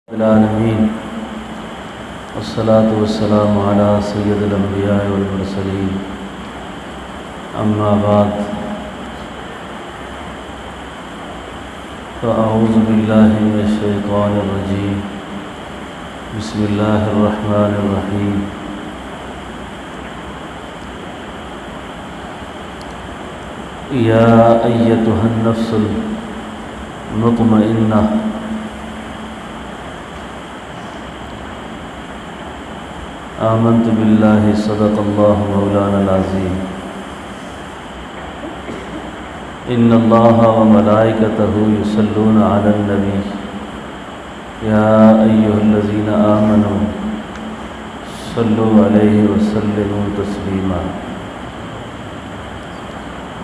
العالمین والصلاة والسلام علی سید الانبیاء والمرسلین اما بعد فاعوذ باللہ من الشیطان الرجیم بسم اللہ الرحمن الرحیم یا ایتها النفس المطمئنہ آمنت باللہ صدق اللہ مولانا العظیم ان اللہ وملائکتہ یصلون علی النبی یا ایہا الذین آمنوا صلوا علیہ وسلموا تسلیما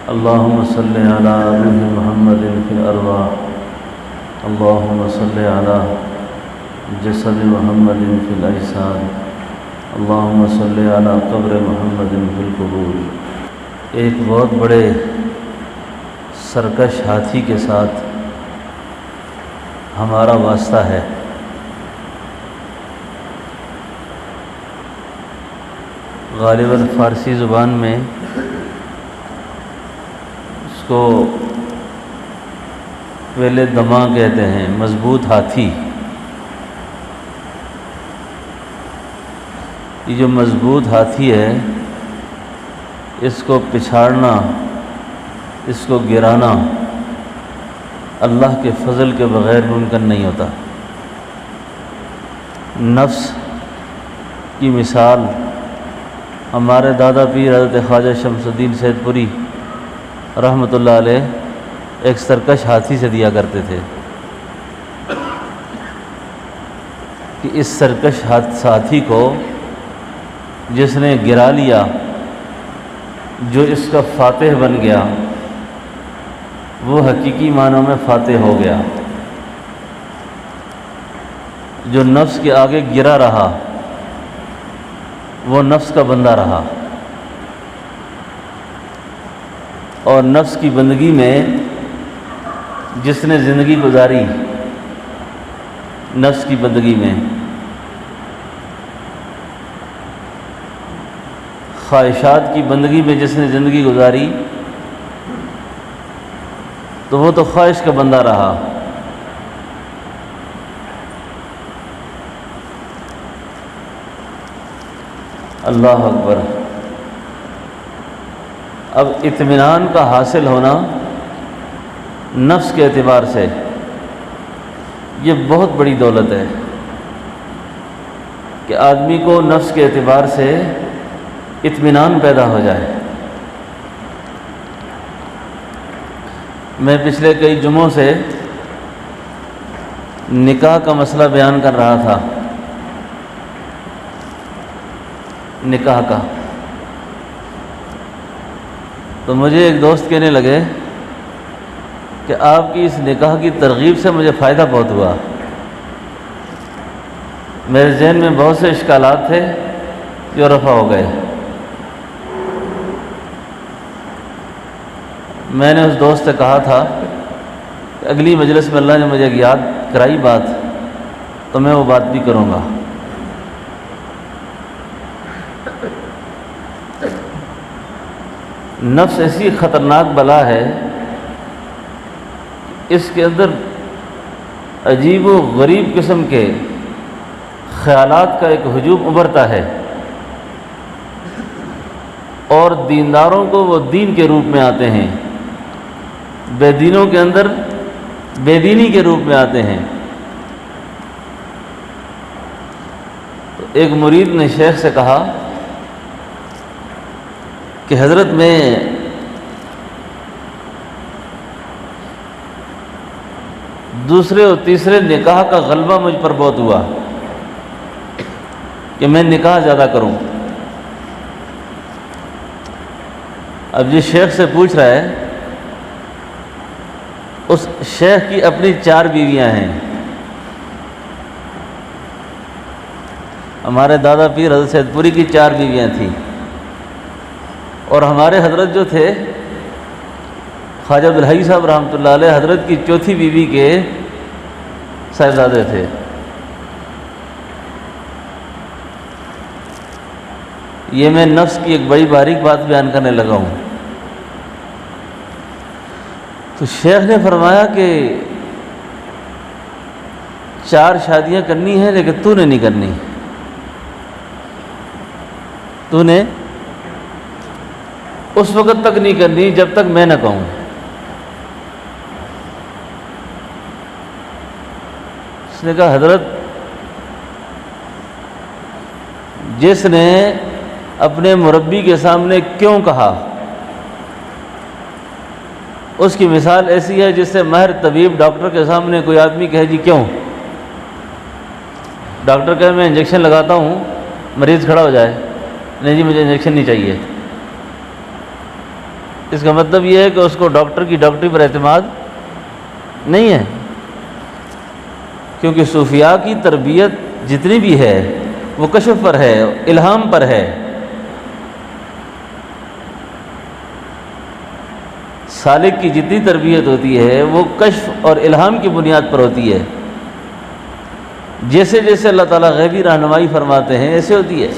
اللہم صل علی روح محمد فی الارواح اللہم صل علی جسد محمد فی الاجساد اللہم صلی علی قبر محمد فی القبور۔ ایک بہت بڑے سرکش ہاتھی کے ساتھ ہمارا واسطہ ہے۔ غالباً فارسی زبان میں اس کو ویل دماغ کہتے ہیں، مضبوط ہاتھی۔ یہ جو مضبوط ہاتھی ہے، اس کو پچھاڑنا، اس کو گرانا اللہ کے فضل کے بغیر ممکن نہیں ہوتا۔ نفس کی مثال ہمارے دادا پیر حضرت خواجہ شمس الدین سید پوری رحمۃ اللہ علیہ ایک سرکش ہاتھی سے دیا کرتے تھے کہ اس سرکش ہاتھی کو جس نے گرا لیا، جو اس کا فاتح بن گیا، وہ حقیقی معنوں میں فاتح ہو گیا۔ جو نفس کے آگے گرا رہا وہ نفس کا بندہ رہا، اور نفس کی بندگی میں جس نے زندگی گزاری، نفس کی بندگی میں خواہشات کی بندگی میں جس نے زندگی گزاری، تو وہ تو خواہش کا بندہ رہا۔ اللہ اکبر۔ اب اطمینان کا حاصل ہونا نفس کے اعتبار سے یہ بہت بڑی دولت ہے کہ آدمی کو نفس کے اعتبار سے اطمینان پیدا ہو جائے۔ میں پچھلے کئی جمعوں سے نکاح کا مسئلہ بیان کر رہا تھا، نکاح کا۔ تو مجھے ایک دوست کہنے لگے کہ آپ کی اس نکاح کی ترغیب سے مجھے فائدہ بہت ہوا۔ میرے ذہن میں بہت سے اشکالات تھے جو رفع ہو گئے۔ میں نے اس دوست سے کہا تھا کہ اگلی مجلس میں اللہ نے مجھے یاد کرائی بات تو میں وہ بات بھی کروں گا۔ نفس ایسی خطرناک بلا ہے، اس کے اندر عجیب و غریب قسم کے خیالات کا ایک ہجوم ابھرتا ہے، اور دینداروں کو وہ دین کے روپ میں آتے ہیں، بے دینوں کے اندر بے دینی کے روپ میں آتے ہیں۔ تو ایک مرید نے شیخ سے کہا کہ حضرت میں دوسرے اور تیسرے نکاح کا غلبہ مجھ پر بہت ہوا کہ میں نکاح زیادہ کروں۔ اب جس شیخ سے پوچھ رہا ہے، اس شیخ کی اپنی 4 بیویاں ہیں۔ ہمارے دادا پیر حضرت سید پوری کی 4 بیویاں تھیں، اور ہمارے حضرت جو تھے خواجہ عبدالحی صاحب رحمۃ اللہ علیہ، حضرت کی 4تھی بیوی کے صاحبزادے تھے۔ یہ میں نفس کی ایک بڑی باریک بات بیان کرنے لگا ہوں۔ تو شیخ نے فرمایا کہ 4 شادیاں کرنی ہیں لیکن تو نے نہیں کرنی، تو نے اس وقت تک نہیں کرنی جب تک میں نہ کہوں۔ اس نے کہا حضرت جس نے اپنے مربی کے سامنے کیوں کہا اس کی مثال ایسی ہے جس سے ماہر طبیب ڈاکٹر کے سامنے کوئی آدمی کہے جی کیوں، ڈاکٹر کہے میں انجیکشن لگاتا ہوں، مریض کھڑا ہو جائے، نہیں جی مجھے انجیکشن نہیں چاہیے۔ اس کا مطلب یہ ہے کہ اس کو ڈاکٹر کی ڈاکٹری پر اعتماد نہیں ہے، کیونکہ صوفیاء کی تربیت جتنی بھی ہے وہ کشف پر ہے، الہام پر ہے۔ سالک کی جتنی تربیت ہوتی ہے وہ کشف اور الہام کی بنیاد پر ہوتی ہے، جیسے جیسے اللہ تعالیٰ غیبی رہنمائی فرماتے ہیں ایسے ہوتی ہے۔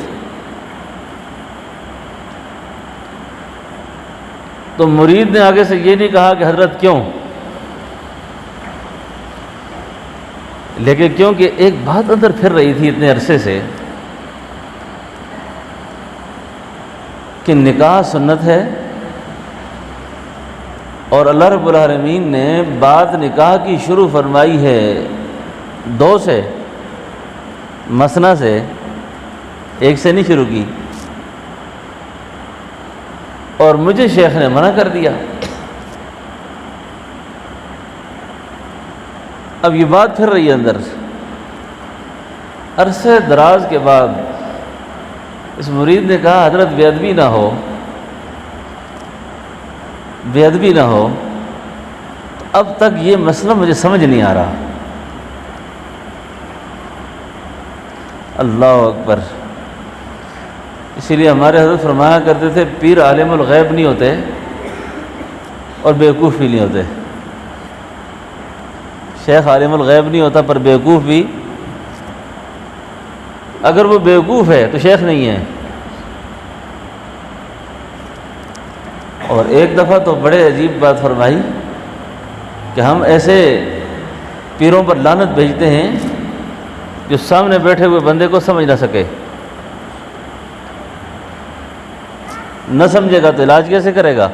تو مرید نے آگے سے یہ نہیں کہا کہ حضرت کیوں، لیکن کیونکہ ایک بات اندر پھر رہی تھی اتنے عرصے سے کہ نکاح سنت ہے، اور اللہ رب العالمین نے بات نکاح کی شروع فرمائی ہے 2 سے، مثنا سے، 1 سے نہیں شروع کی، اور مجھے شیخ نے منع کر دیا۔ اب یہ بات پھر رہی ہے اندر، عرصے دراز کے بعد اس مرید نے کہا حضرت بے ادبی نہ ہو، بے ادبی نہ ہو، اب تک یہ مسئلہ مجھے سمجھ نہیں آ رہا۔ اللہ اکبر۔ اسی لیے ہمارے حضرت فرمایا کرتے تھے پیر عالم الغیب نہیں ہوتے اور بیوقوف بھی نہیں ہوتے۔ شیخ عالم الغیب نہیں ہوتا پر بیوقوف بھی، اگر وہ بیوقوف ہے تو شیخ نہیں ہے۔ اور ایک دفعہ تو بڑے عجیب بات فرمائی کہ ہم ایسے پیروں پر لعنت بھیجتے ہیں جو سامنے بیٹھے ہوئے بندے کو سمجھ نہ سکے، نہ سمجھے گا تو علاج کیسے کرے گا؟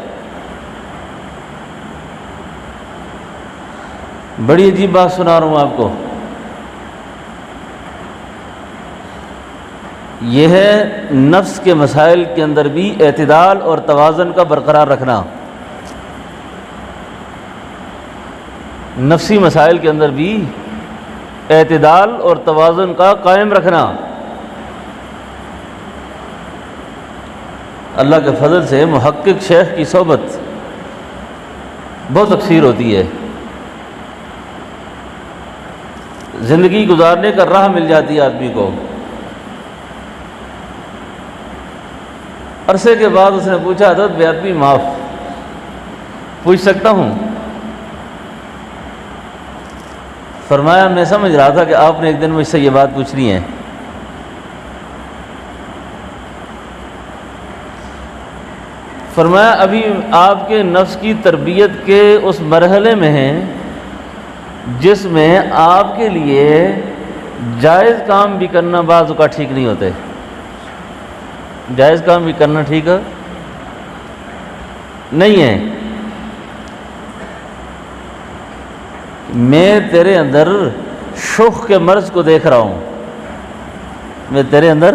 بڑی عجیب بات سنا رہا ہوں آپ کو۔ یہ ہے نفس کے مسائل کے اندر بھی اعتدال اور توازن کا برقرار رکھنا، نفسی مسائل کے اندر بھی اعتدال اور توازن کا قائم رکھنا۔ اللہ کے فضل سے محقق شیخ کی صحبت بہت اکثیر ہوتی ہے، زندگی گزارنے کا راہ مل جاتی ہے آدمی کو۔ عرصے کے بعد اس نے پوچھا حضرت بے ادبی معاف، پوچھ سکتا ہوں؟ فرمایا میں سمجھ رہا تھا کہ آپ نے ایک دن مجھ سے یہ بات پوچھنی ہے۔ فرمایا ابھی آپ کے نفس کی تربیت کے اس مرحلے میں ہیں جس میں آپ کے لیے جائز کام بھی کرنا بعض اوقات ٹھیک نہیں ہوتے۔ جائز کام بھی کرنا ٹھیک ہے نہیں ہے۔ میں تیرے اندر شوق کے مرض کو دیکھ رہا ہوں، میں تیرے اندر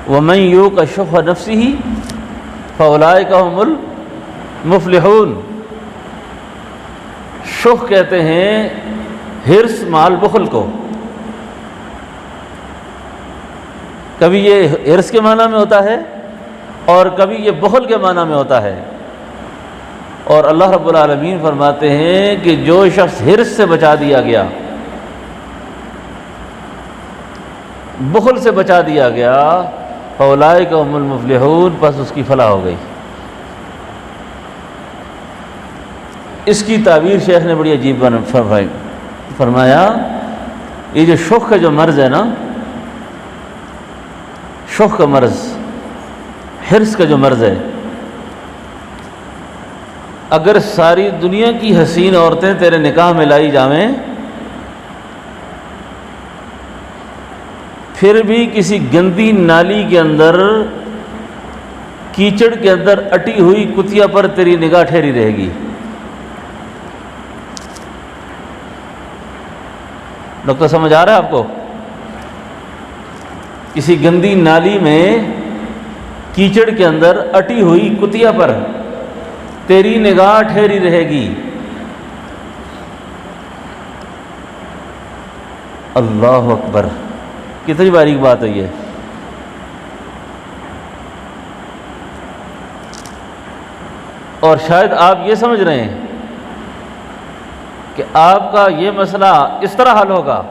وَمَن يُوقَ شُحَّ نَفْسِهِ فَأُولَٰئِكَ هُمُ الْمُفْلِحُونَ۔ شوق کہتے ہیں حرص مال بخل کو۔ کبھی یہ حرص کے معنی میں ہوتا ہے اور کبھی یہ بخل کے معنی میں ہوتا ہے، اور اللہ رب العالمین فرماتے ہیں کہ جو شخص حرص سے بچا دیا گیا، بخل سے بچا دیا گیا، فَأُولَٰئِكَ هُمُ الْمُفْلِحُونَ، پس اس کی فلاح ہو گئی۔ اس کی تعبیر شیخ نے بڑی عجیب فرمایا، یہ جو شوق کا جو مرض ہے نا، شوق کا مرض، حرص کا جو مرض ہے، اگر ساری دنیا کی حسین عورتیں تیرے نکاح میں لائی جاویں، پھر بھی کسی گندی نالی کے اندر، کیچڑ کے اندر اٹی ہوئی کتیا پر تیری نگاہ ٹھہری رہے گی۔ نقطہ سمجھ آ رہا ہے آپ کو؟ کسی گندی نالی میں کیچڑ کے اندر اٹی ہوئی کتیا پر تیری نگاہ ٹھہری رہے گی۔ اللہ اکبر، کتنی باریک بات ہے یہ۔ اور شاید آپ یہ سمجھ رہے ہیں کہ آپ کا یہ مسئلہ اس طرح حل ہوگا،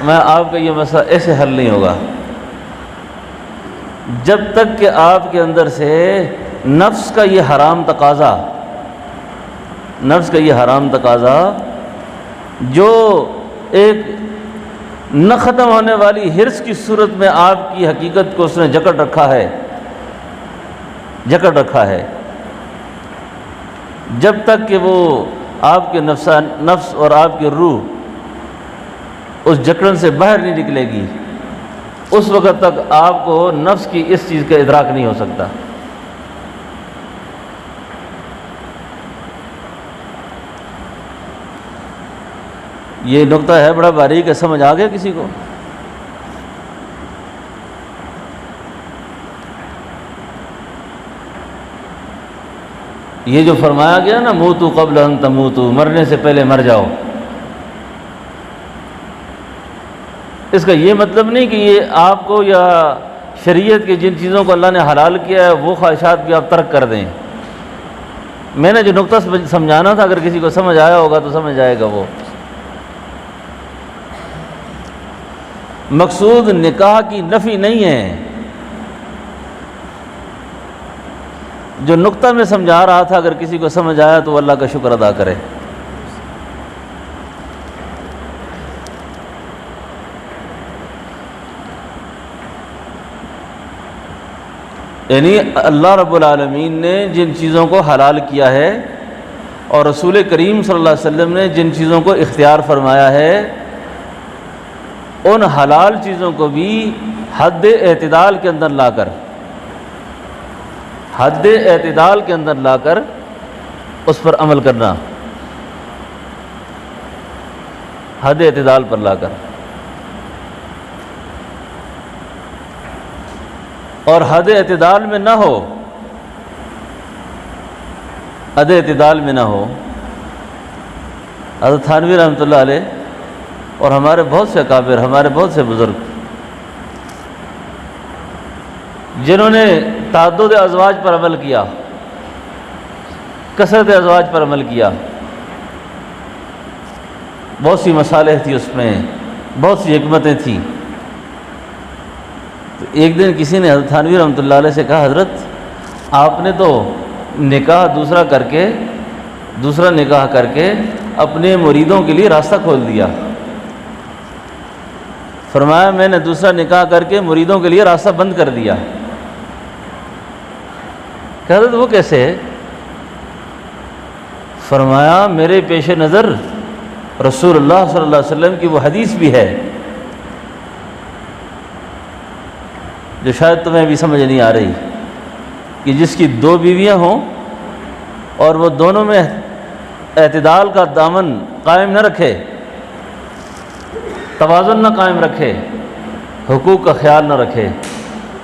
میں آپ کا یہ مسئلہ ایسے حل نہیں ہوگا جب تک کہ آپ کے اندر سے نفس کا یہ حرام تقاضا جو ایک نہ ختم ہونے والی حرص کی صورت میں آپ کی حقیقت کو اس نے جکڑ رکھا ہے، جب تک کہ وہ آپ کے نفس اور آپ کی روح اس جکڑن سے باہر نہیں نکلے گی، اس وقت تک آپ کو نفس کی اس چیز کا ادراک نہیں ہو سکتا۔ یہ نقطہ ہے بڑا باریک ہے، سمجھ آ گیا کسی کو؟ یہ جو فرمایا گیا نا، موتو قبل ان تموتو، مرنے سے پہلے مر جاؤ، اس کا یہ مطلب نہیں کہ یہ آپ کو یا شریعت کی جن چیزوں کو اللہ نے حلال کیا ہے وہ خواہشات بھی آپ ترک کر دیں۔ میں نے جو نقطہ سمجھانا تھا، اگر کسی کو سمجھ آیا ہوگا تو سمجھ آئے گا۔ وہ مقصود نکاح کی نفی نہیں ہے، جو نقطہ میں سمجھا رہا تھا اگر کسی کو سمجھ آیا تو وہ اللہ کا شکر ادا کرے۔ یعنی اللہ رب العالمین نے جن چیزوں کو حلال کیا ہے اور رسول کریم صلی اللہ علیہ وسلم نے جن چیزوں کو اختیار فرمایا ہے، ان حلال چیزوں کو بھی حد اعتدال کے اندر لا کر اس پر عمل کرنا، حد اعتدال پر لا کر، اور حد اعتدال میں نہ ہو، حضرت تھانوی رحمۃ اللہ علیہ اور ہمارے بہت سے اکابر، ہمارے بہت سے بزرگ جنہوں نے تعدد ازواج پر عمل کیا، کثرت ازواج پر عمل کیا، بہت سی مصالح تھی اس میں، بہت سی حکمتیں تھیں، تو ایک دن کسی نے حضرت تھانوی رحمۃ اللہ علیہ سے کہا، حضرت آپ نے تو نکاح دوسرا نکاح کر کے اپنے مریدوں کے لیے راستہ کھول دیا۔ فرمایا میں نے دوسرا نکاح کر کے مریدوں کے لیے راستہ بند کر دیا۔ کہ حضرت وہ کیسے ہے؟ فرمایا میرے پیش نظر رسول اللہ صلی اللہ علیہ وسلم کی وہ حدیث بھی ہے جو شاید تمہیں بھی سمجھ نہیں آ رہی، کہ جس کی 2 بیویاں ہوں اور وہ دونوں میں اعتدال کا دامن قائم نہ رکھے، توازن نہ قائم رکھے، حقوق کا خیال نہ رکھے،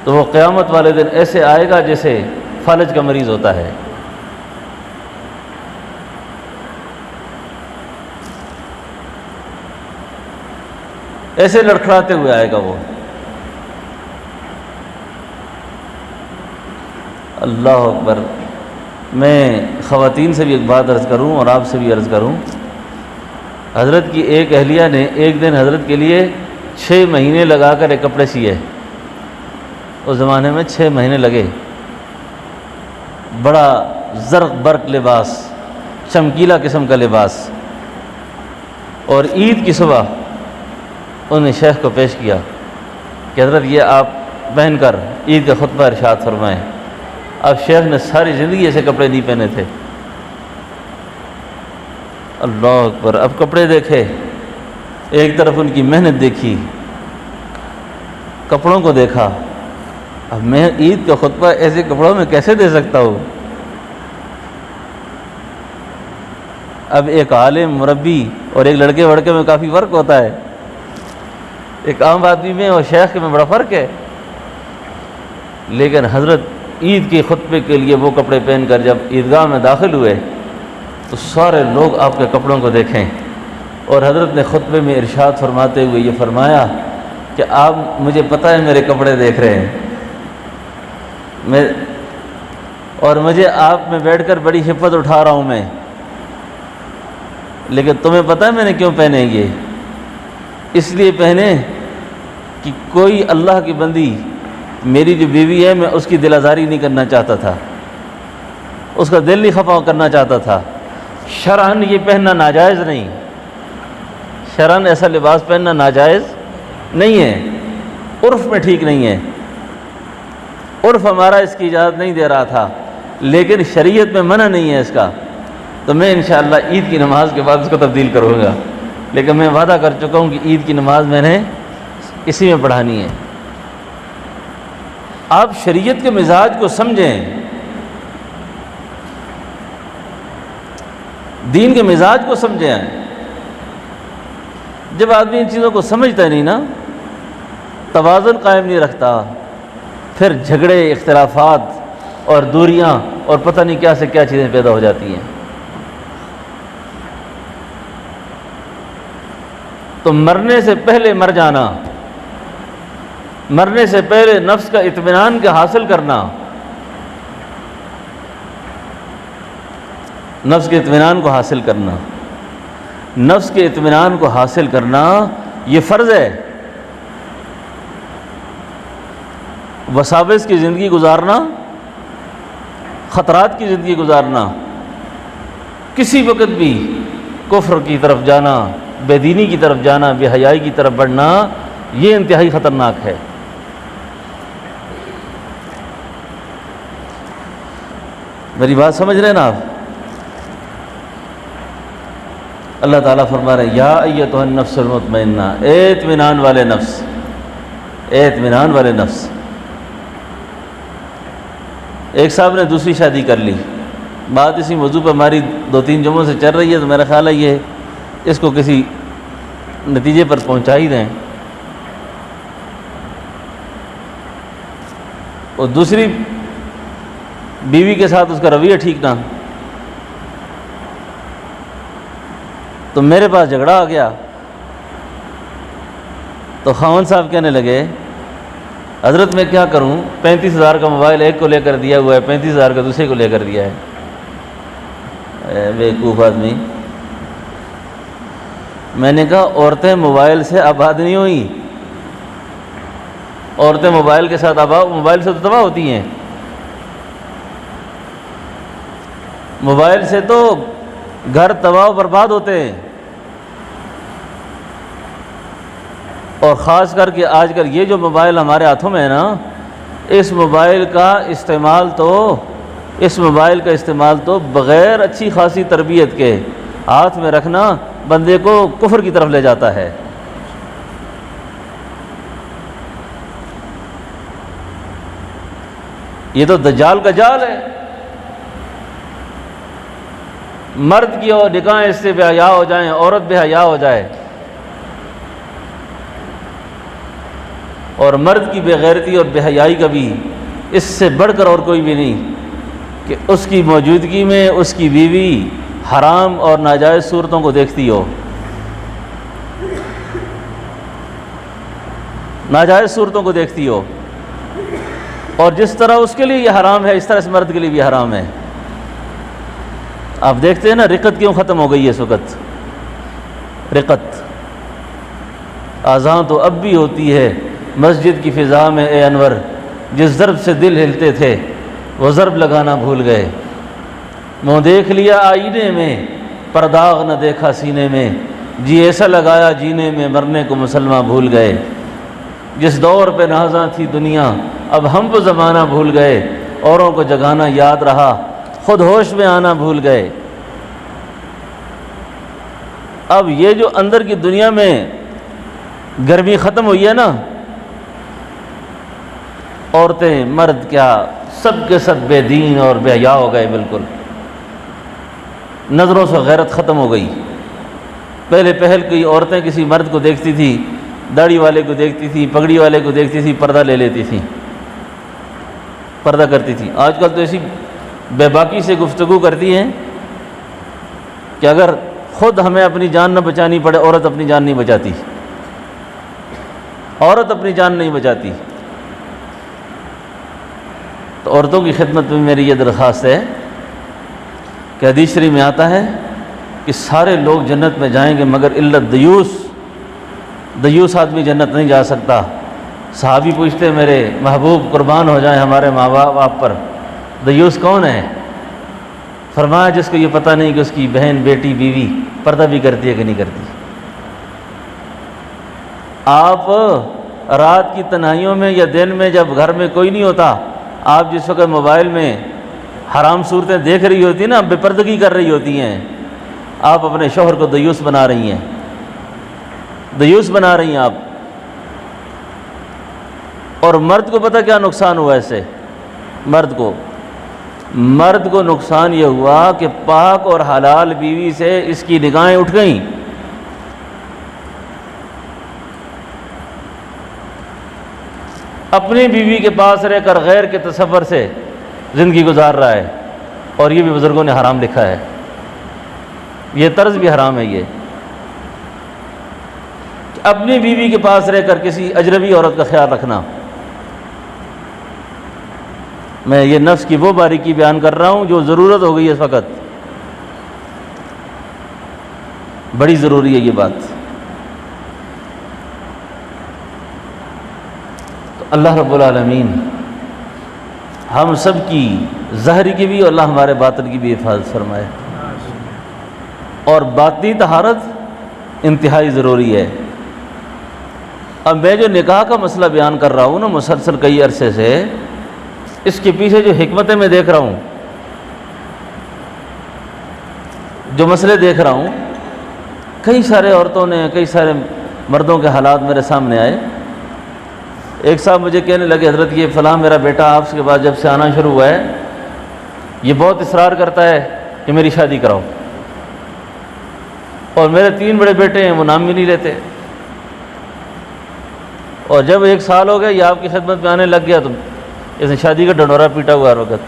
تو وہ قیامت والے دن ایسے آئے گا جیسے فالج کا مریض ہوتا ہے۔ ایسے لڑکھڑاتے ہوئے آئے گا وہ۔ اللہ اکبر۔ میں خواتین سے بھی ایک بات عرض کروں اور آپ سے بھی عرض کروں، حضرت کی ایک اہلیہ نے ایک دن حضرت کے لیے 6 مہینے لگا کر ایک کپڑے سیے۔ اس زمانے میں 6 مہینے لگے، بڑا زرق برق لباس، چمکیلا قسم کا لباس، اور عید کی صبح انہوں نے شیخ کو پیش کیا کہ حضرت یہ آپ پہن کر عید کا خطبہ ارشاد فرمائیں۔ اب شیخ نے ساری زندگی ایسے کپڑے نہیں پہنے تھے۔ اللہ اکبر، اب کپڑے دیکھے، ایک طرف ان کی محنت دیکھی، کپڑوں کو دیکھا، اب میں عید کا خطبہ ایسے کپڑوں میں کیسے دے سکتا ہوں؟ اب ایک عالم مربی اور ایک لڑکے وڑکے میں کافی فرق ہوتا ہے، ایک عام آدمی میں اور شیخ میں بڑا فرق ہے۔ لیکن حضرت عید کے خطبے کے لیے وہ کپڑے پہن کر جب عیدگاہ میں داخل ہوئے تو سارے لوگ آپ کے کپڑوں کو دیکھیں، اور حضرت نے خطبے میں ارشاد فرماتے ہوئے یہ فرمایا کہ آپ، مجھے پتہ ہے میرے کپڑے دیکھ رہے ہیں، اور مجھے آپ میں بیٹھ کر بڑی ہمت اٹھا رہا ہوں میں، لیکن تمہیں پتہ ہے میں نے کیوں پہنے یہ؟ اس لیے پہنے کہ کوئی اللہ کی بندی، میری جو بیوی ہے میں اس کی دل آزاری نہیں کرنا چاہتا تھا، اس کا دل نہیں خفا کرنا چاہتا تھا۔ شرعاً یہ پہننا ناجائز نہیں، شرعاً ایسا لباس پہننا ناجائز نہیں ہے، عرف میں ٹھیک نہیں ہے، عرف ہمارا اس کی اجازت نہیں دے رہا تھا، لیکن شریعت میں منع نہیں ہے اس کا۔ تو میں انشاءاللہ عید کی نماز کے بعد اس کو تبدیل کروں گا، لیکن میں وعدہ کر چکا ہوں کہ عید کی نماز میں نے اسی میں پڑھانی ہے۔ آپ شریعت کے مزاج کو سمجھیں، دین کے مزاج کو سمجھیں۔ جب آدمی ان چیزوں کو سمجھتا نہیں نا، توازن قائم نہیں رکھتا، پھر جھگڑے، اختلافات اور دوریاں اور پتہ نہیں کیا سے کیا چیزیں پیدا ہو جاتی ہیں۔ تو مرنے سے پہلے مر جانا، مرنے سے پہلے نفس کا اطمینان کا حاصل کرنا، نفس کے اطمینان کو حاصل کرنا، نفس کے اطمینان کو حاصل کرنا یہ فرض ہے۔ وساوس کی زندگی گزارنا، خطرات کی زندگی گزارنا، کسی وقت بھی کفر کی طرف جانا، بے دینی کی طرف جانا، بے حیائی کی طرف بڑھنا، یہ انتہائی خطرناک ہے۔ میری بات سمجھ رہے ہیں نا آپ؟ اللہ تعالیٰ فرما رہے ہیں یا ایتھا النفس المطمئنہ، اے اطمینان والے نفس، اے اطمینان والے نفس۔ ایک صاحب نے دوسری شادی کر لی، بات اسی موضوع پہ ہماری 2-3 جمعوں سے چل رہی ہے، تو میرا خیال ہے یہ اس کو کسی نتیجے پر پہنچا ہی دیں۔ اور دوسری بیوی کے ساتھ اس کا رویہ ٹھیک نہ، تو میرے پاس جھگڑا آ گیا، تو خاوند صاحب کہنے لگے حضرت میں کیا کروں، 35,000 کا موبائل ایک کو لے کر دیا ہوا ہے، 35,000 کا دوسرے کو لے کر دیا ہے۔ بیوقوف آدمی۔ میں نے کہا عورتیں موبائل سے آباد نہیں ہوئی، عورتیں موبائل کے ساتھ موبائل سے تو تباہ ہوتی ہیں، موبائل سے تو گھر تباہ و برباد ہوتے ہیں۔ اور خاص کر کے آج کل یہ جو موبائل ہمارے ہاتھوں میں ہے نا، اس موبائل کا استعمال تو بغیر اچھی خاصی تربیت کے ہاتھ میں رکھنا بندے کو کفر کی طرف لے جاتا ہے۔ یہ تو دجال کا جال ہے۔ مرد کی اور نکاح اس سے بے حیا ہو جائیں، عورت بے حیا ہو جائے، اور مرد کی بے غیرتی اور بے حیائی کا بھی اس سے بڑھ کر اور کوئی بھی نہیں کہ اس کی موجودگی میں اس کی بیوی حرام اور ناجائز صورتوں کو دیکھتی ہو، ناجائز صورتوں کو دیکھتی ہو، اور جس طرح اس کے لیے یہ حرام ہے اس طرح اس مرد کے لیے بھی حرام ہے۔ آپ دیکھتے ہیں نا رقت کیوں ختم ہو گئی ہے اس وقت؟ رقت اذان تو اب بھی ہوتی ہے مسجد کی فضا میں، اے انور جس ضرب سے دل ہلتے تھے وہ ضرب لگانا بھول گئے، منہ دیکھ لیا آئینے میں پر داغ نہ دیکھا سینے میں، جی ایسا لگایا جینے میں مرنے کو مسلمان بھول گئے۔ جس دور پہ نازاں تھی دنیا، اب ہم وہ زمانہ بھول گئے، اوروں کو جگانا یاد رہا، خود ہوش میں آنا بھول گئے۔ اب یہ جو اندر کی دنیا میں گرمی ختم ہوئی ہے نا، عورتیں مرد کیا سب کے سب بے دین اور بے حیا ہو گئے، بالکل نظروں سے غیرت ختم ہو گئی۔ پہلے کوئی عورتیں کسی مرد کو دیکھتی تھی، داڑھی والے کو دیکھتی تھی، پگڑی والے کو دیکھتی تھی، پردہ لے لیتی تھی، پردہ کرتی تھی۔ آج کل تو ایسی بے باکی سے گفتگو کرتی ہیں کہ اگر خود ہمیں اپنی جان نہ بچانی پڑے، عورت اپنی جان نہیں بچاتی، عورت اپنی جان نہیں بچاتی۔ تو عورتوں کی خدمت میں میری یہ درخواست ہے کہ حدیث شریف میں آتا ہے کہ سارے لوگ جنت میں جائیں گے مگر الا الدیوس، دیوس آدمی جنت نہیں جا سکتا۔ صحابی پوچھتے میرے محبوب قربان ہو جائیں ہمارے ماں باپ پر، دیوس کون ہے؟ فرمایا جس کو یہ پتہ نہیں کہ اس کی بہن بیٹی بیوی پردہ بھی کرتی ہے کہ نہیں کرتی۔ آپ رات کی تنہائیوں میں یا دن میں جب گھر میں کوئی نہیں ہوتا، آپ جس وقت موبائل میں حرام صورتیں دیکھ رہی ہوتی ہیں نا، بے پردگی کر رہی ہوتی ہیں، آپ اپنے شوہر کو دیوس بنا رہی ہیں، دیوس بنا رہی ہیں آپ۔ اور مرد کو پتہ کیا نقصان ہوا اس سے؟ مرد کو نقصان یہ ہوا کہ پاک اور حلال بیوی سے اس کی نگاہیں اٹھ گئیں۔ اپنی بیوی کے پاس رہ کر غیر کے تصور سے زندگی گزار رہا ہے، اور یہ بھی بزرگوں نے حرام لکھا ہے، یہ طرز بھی حرام ہے۔ یہ کہ اپنی بیوی کے پاس رہ کر کسی اجنبی عورت کا خیال رکھنا۔ میں یہ نفس کی وہ باریکی بیان کر رہا ہوں جو ضرورت ہو گئی ہے اس وقت، بڑی ضروری ہے یہ بات۔ تو اللہ رب العالمین ہم سب کی ظاہری کی بھی اور اللہ ہمارے باطن کی بھی حفاظت فرمائے۔ اور باطنی طہارت انتہائی ضروری ہے۔ اب میں جو نکاح کا مسئلہ بیان کر رہا ہوں نا مسلسل کئی عرصے سے، اس کے پیچھے جو حکمتیں میں دیکھ رہا ہوں، جو مسئلے دیکھ رہا ہوں، کئی سارے عورتوں نے، کئی سارے مردوں کے حالات میرے سامنے آئے۔ ایک صاحب مجھے کہنے لگے حضرت یہ فلاں میرا بیٹا آپ کے بعد جب سے آنا شروع ہوا ہے، یہ بہت اصرار کرتا ہے کہ میری شادی کراؤ، اور میرے 3 بڑے بیٹے ہیں وہ نام بھی نہیں لیتے، اور جب 1 سال ہو گیا یہ آپ کی خدمت میں آنے لگ گیا تو اس نے شادی کا ڈنڈورا پیٹا ہوا ہر وقت۔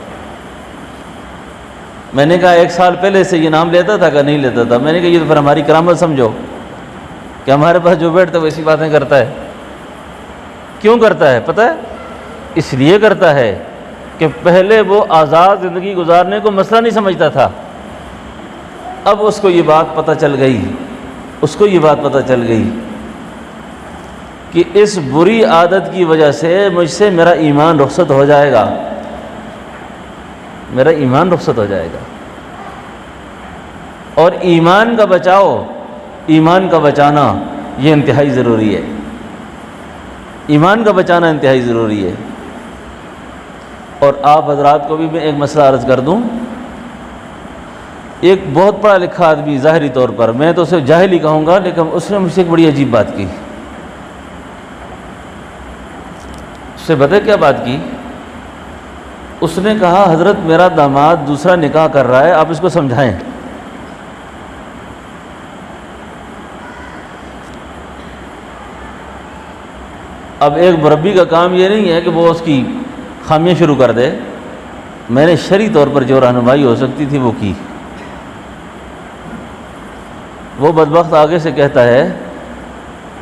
میں نے کہا 1 سال پہلے سے یہ نام لیتا تھا کہ نہیں لیتا تھا؟ میں نے کہا یہ تو پھر ہماری کرامت سمجھو کہ ہمارے پاس جو بیٹھتا ہے وہ ایسی باتیں کرتا ہے۔ کیوں کرتا ہے پتہ ہے؟ اس لیے کرتا ہے کہ پہلے وہ آزاد زندگی گزارنے کو مسئلہ نہیں سمجھتا تھا، اب اس کو یہ بات پتہ چل گئی کہ اس بری عادت کی وجہ سے مجھ سے میرا ایمان رخصت ہو جائے گا، میرا ایمان رخصت ہو جائے گا۔ اور ایمان کا بچاؤ، ایمان کا بچانا یہ انتہائی ضروری ہے، ایمان کا بچانا انتہائی ضروری ہے۔ اور آپ حضرات کو بھی میں ایک مسئلہ عرض کر دوں، ایک بہت پڑھا لکھا آدمی ظاہری طور پر، میں تو اسے جاہل ہی کہوں گا، لیکن اس نے مجھ سے ایک بڑی عجیب بات کی۔ اس سے پتہ کیا بات کی؟ اس نے کہا حضرت میرا داماد دوسرا نکاح کر رہا ہے، آپ اس کو سمجھائیں۔ اب ایک مربی کا کام یہ نہیں ہے کہ وہ اس کی خامیاں شروع کر دے، میں نے شرعی طور پر جو رہنمائی ہو سکتی تھی وہ کی۔ وہ بدبخت آگے سے کہتا ہے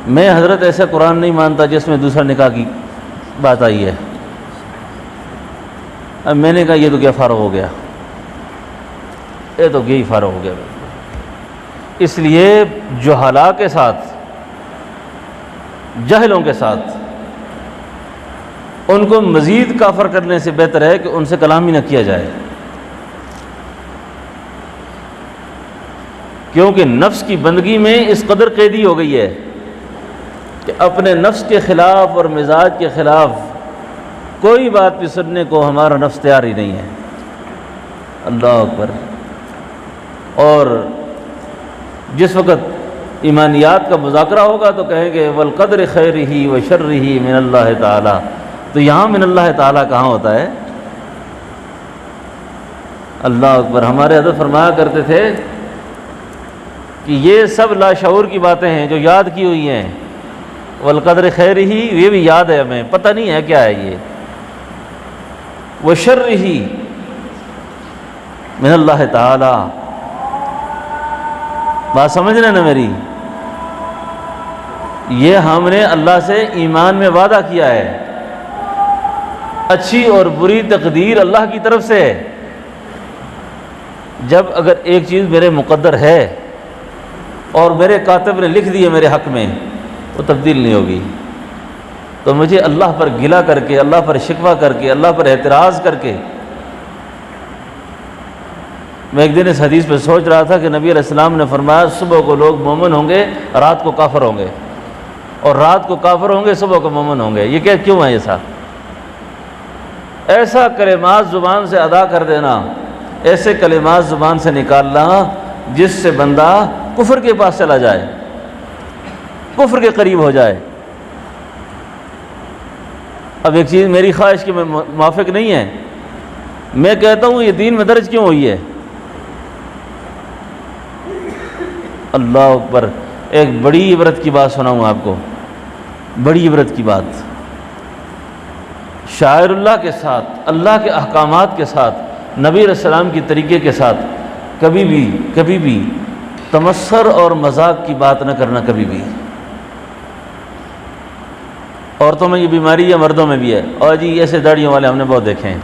میں حضرت ایسا قرآن نہیں مانتا جس میں دوسرا نکاح کی بات آئی ہے۔ اب میں نے کہا یہ تو کیا فارغ ہو گیا، یہ تو یہی فارغ ہو گیا۔ اس لیے جہلاء کے ساتھ، جاہلوں کے ساتھ ان کو مزید کافر کرنے سے بہتر ہے کہ ان سے کلام ہی نہ کیا جائے، کیونکہ نفس کی بندگی میں اس قدر قیدی ہو گئی ہے کہ اپنے نفس کے خلاف اور مزاج کے خلاف کوئی بات بھی سننے کو ہمارا نفس تیار ہی نہیں ہے۔ اللہ اکبر۔ اور جس وقت ایمانیات کا مذاکرہ ہوگا تو کہیں گے والقدر خیرہ و شرہ من اللہ تعالی، تو یہاں من اللہ تعالی کہاں ہوتا ہے؟ اللہ اکبر۔ ہمارے حضرت فرمایا کرتے تھے کہ یہ سب لاشعور کی باتیں ہیں جو یاد کی ہوئی ہیں، والقدر خیرہ یہ بھی یاد ہے ہمیں، پتہ نہیں ہے کیا ہے یہ، وشرہ من اللہ تعالی۔ بات سمجھ رہے ہیں نا میری؟ یہ ہم نے اللہ سے ایمان میں وعدہ کیا ہے، اچھی اور بری تقدیر اللہ کی طرف سے ہے۔ جب اگر ایک چیز میرے مقدر ہے اور میرے کاتب نے لکھ دی ہے میرے حق میں، وہ تبدیل نہیں ہوگی، تو مجھے اللہ پر گلہ کر کے، اللہ پر شکوہ کر کے، اللہ پر اعتراض کر کے۔ میں ایک دن اس حدیث پہ سوچ رہا تھا کہ نبی علیہ السلام نے فرمایا صبح کو لوگ مومن ہوں گے، رات کو کافر ہوں گے، اور رات کو کافر ہوں گے، صبح کو مومن ہوں گے۔ یہ کیوں ہے ایسا؟ ایسا کلمات زبان سے ادا کر دینا، ایسے کلمات زبان سے نکالنا جس سے بندہ کفر کے پاس چلا جائے، کفر کے قریب ہو جائے۔ اب ایک چیز میری خواہش کے موافق نہیں ہے، میں کہتا ہوں یہ دین میں درج کیوں ہوئی ہے؟ اللہ اکبر۔ ایک بڑی عبرت کی بات سناؤں آپ کو، بڑی عبرت کی بات۔ شاعر اللہ کے ساتھ، اللہ کے احکامات کے ساتھ، نبی علیہ السلام کی طریقے کے ساتھ کبھی بھی تمسخر اور مذاق کی بات نہ کرنا، کبھی بھی۔ عورتوں میں یہ بیماری ہے، مردوں میں بھی ہے۔ اور جی ایسے داڑھیوں والے ہم نے بہت دیکھے ہیں،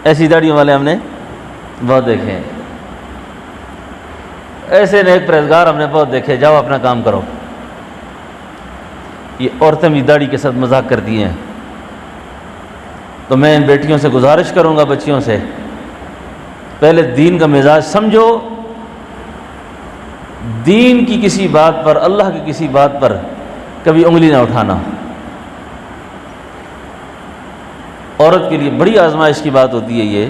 ایسی داڑھیوں والے ہم نے بہت دیکھے ہیں، ایسے نیک پرہیزگار ہم نے بہت دیکھے، جاؤ اپنا کام کرو۔ یہ عورتیں بھی داڑھی کے ساتھ مذاق کرتی ہیں۔ تو میں ان بیٹیوں سے گزارش کروں گا، بچیوں سے، پہلے دین کا مزاج سمجھو، دین کی کسی بات پر، اللہ کی کسی بات پر کبھی انگلی نہ اٹھانا۔ عورت کے لیے بڑی آزمائش کی بات ہوتی ہے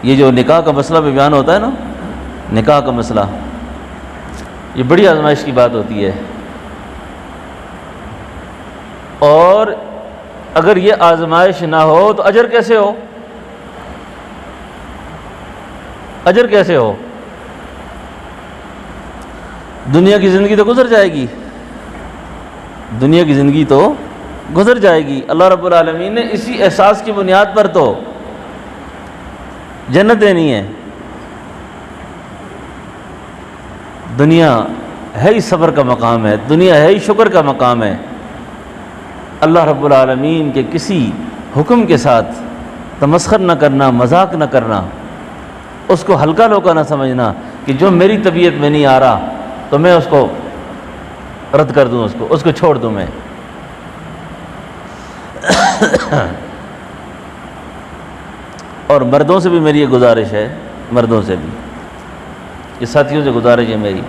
یہ جو نکاح کا مسئلہ بھی بیان ہوتا ہے نا، نکاح کا مسئلہ، یہ بڑی آزمائش کی بات ہوتی ہے۔ اور اگر یہ آزمائش نہ ہو تو اجر کیسے ہو؟ اجر کیسے ہو؟ دنیا کی زندگی تو گزر جائے گی، دنیا کی زندگی تو گزر جائے گی۔ اللہ رب العالمین نے اسی احساس کی بنیاد پر تو جنت دینی ہے۔ دنیا ہے ہی صبر کا مقام ہے، دنیا ہے ہی شکر کا مقام ہے۔ اللہ رب العالمین کے کسی حکم کے ساتھ تمسخر نہ کرنا، مذاق نہ کرنا، اس کو ہلکا لوکا نہ سمجھنا کہ جو میری طبیعت میں نہیں آ رہا تو میں اس کو رد کر دوں، اس کو چھوڑ دوں میں۔ اور مردوں سے بھی میری یہ گزارش ہے، مردوں سے بھی، یہ ساتھیوں سے گزارش ہے میری۔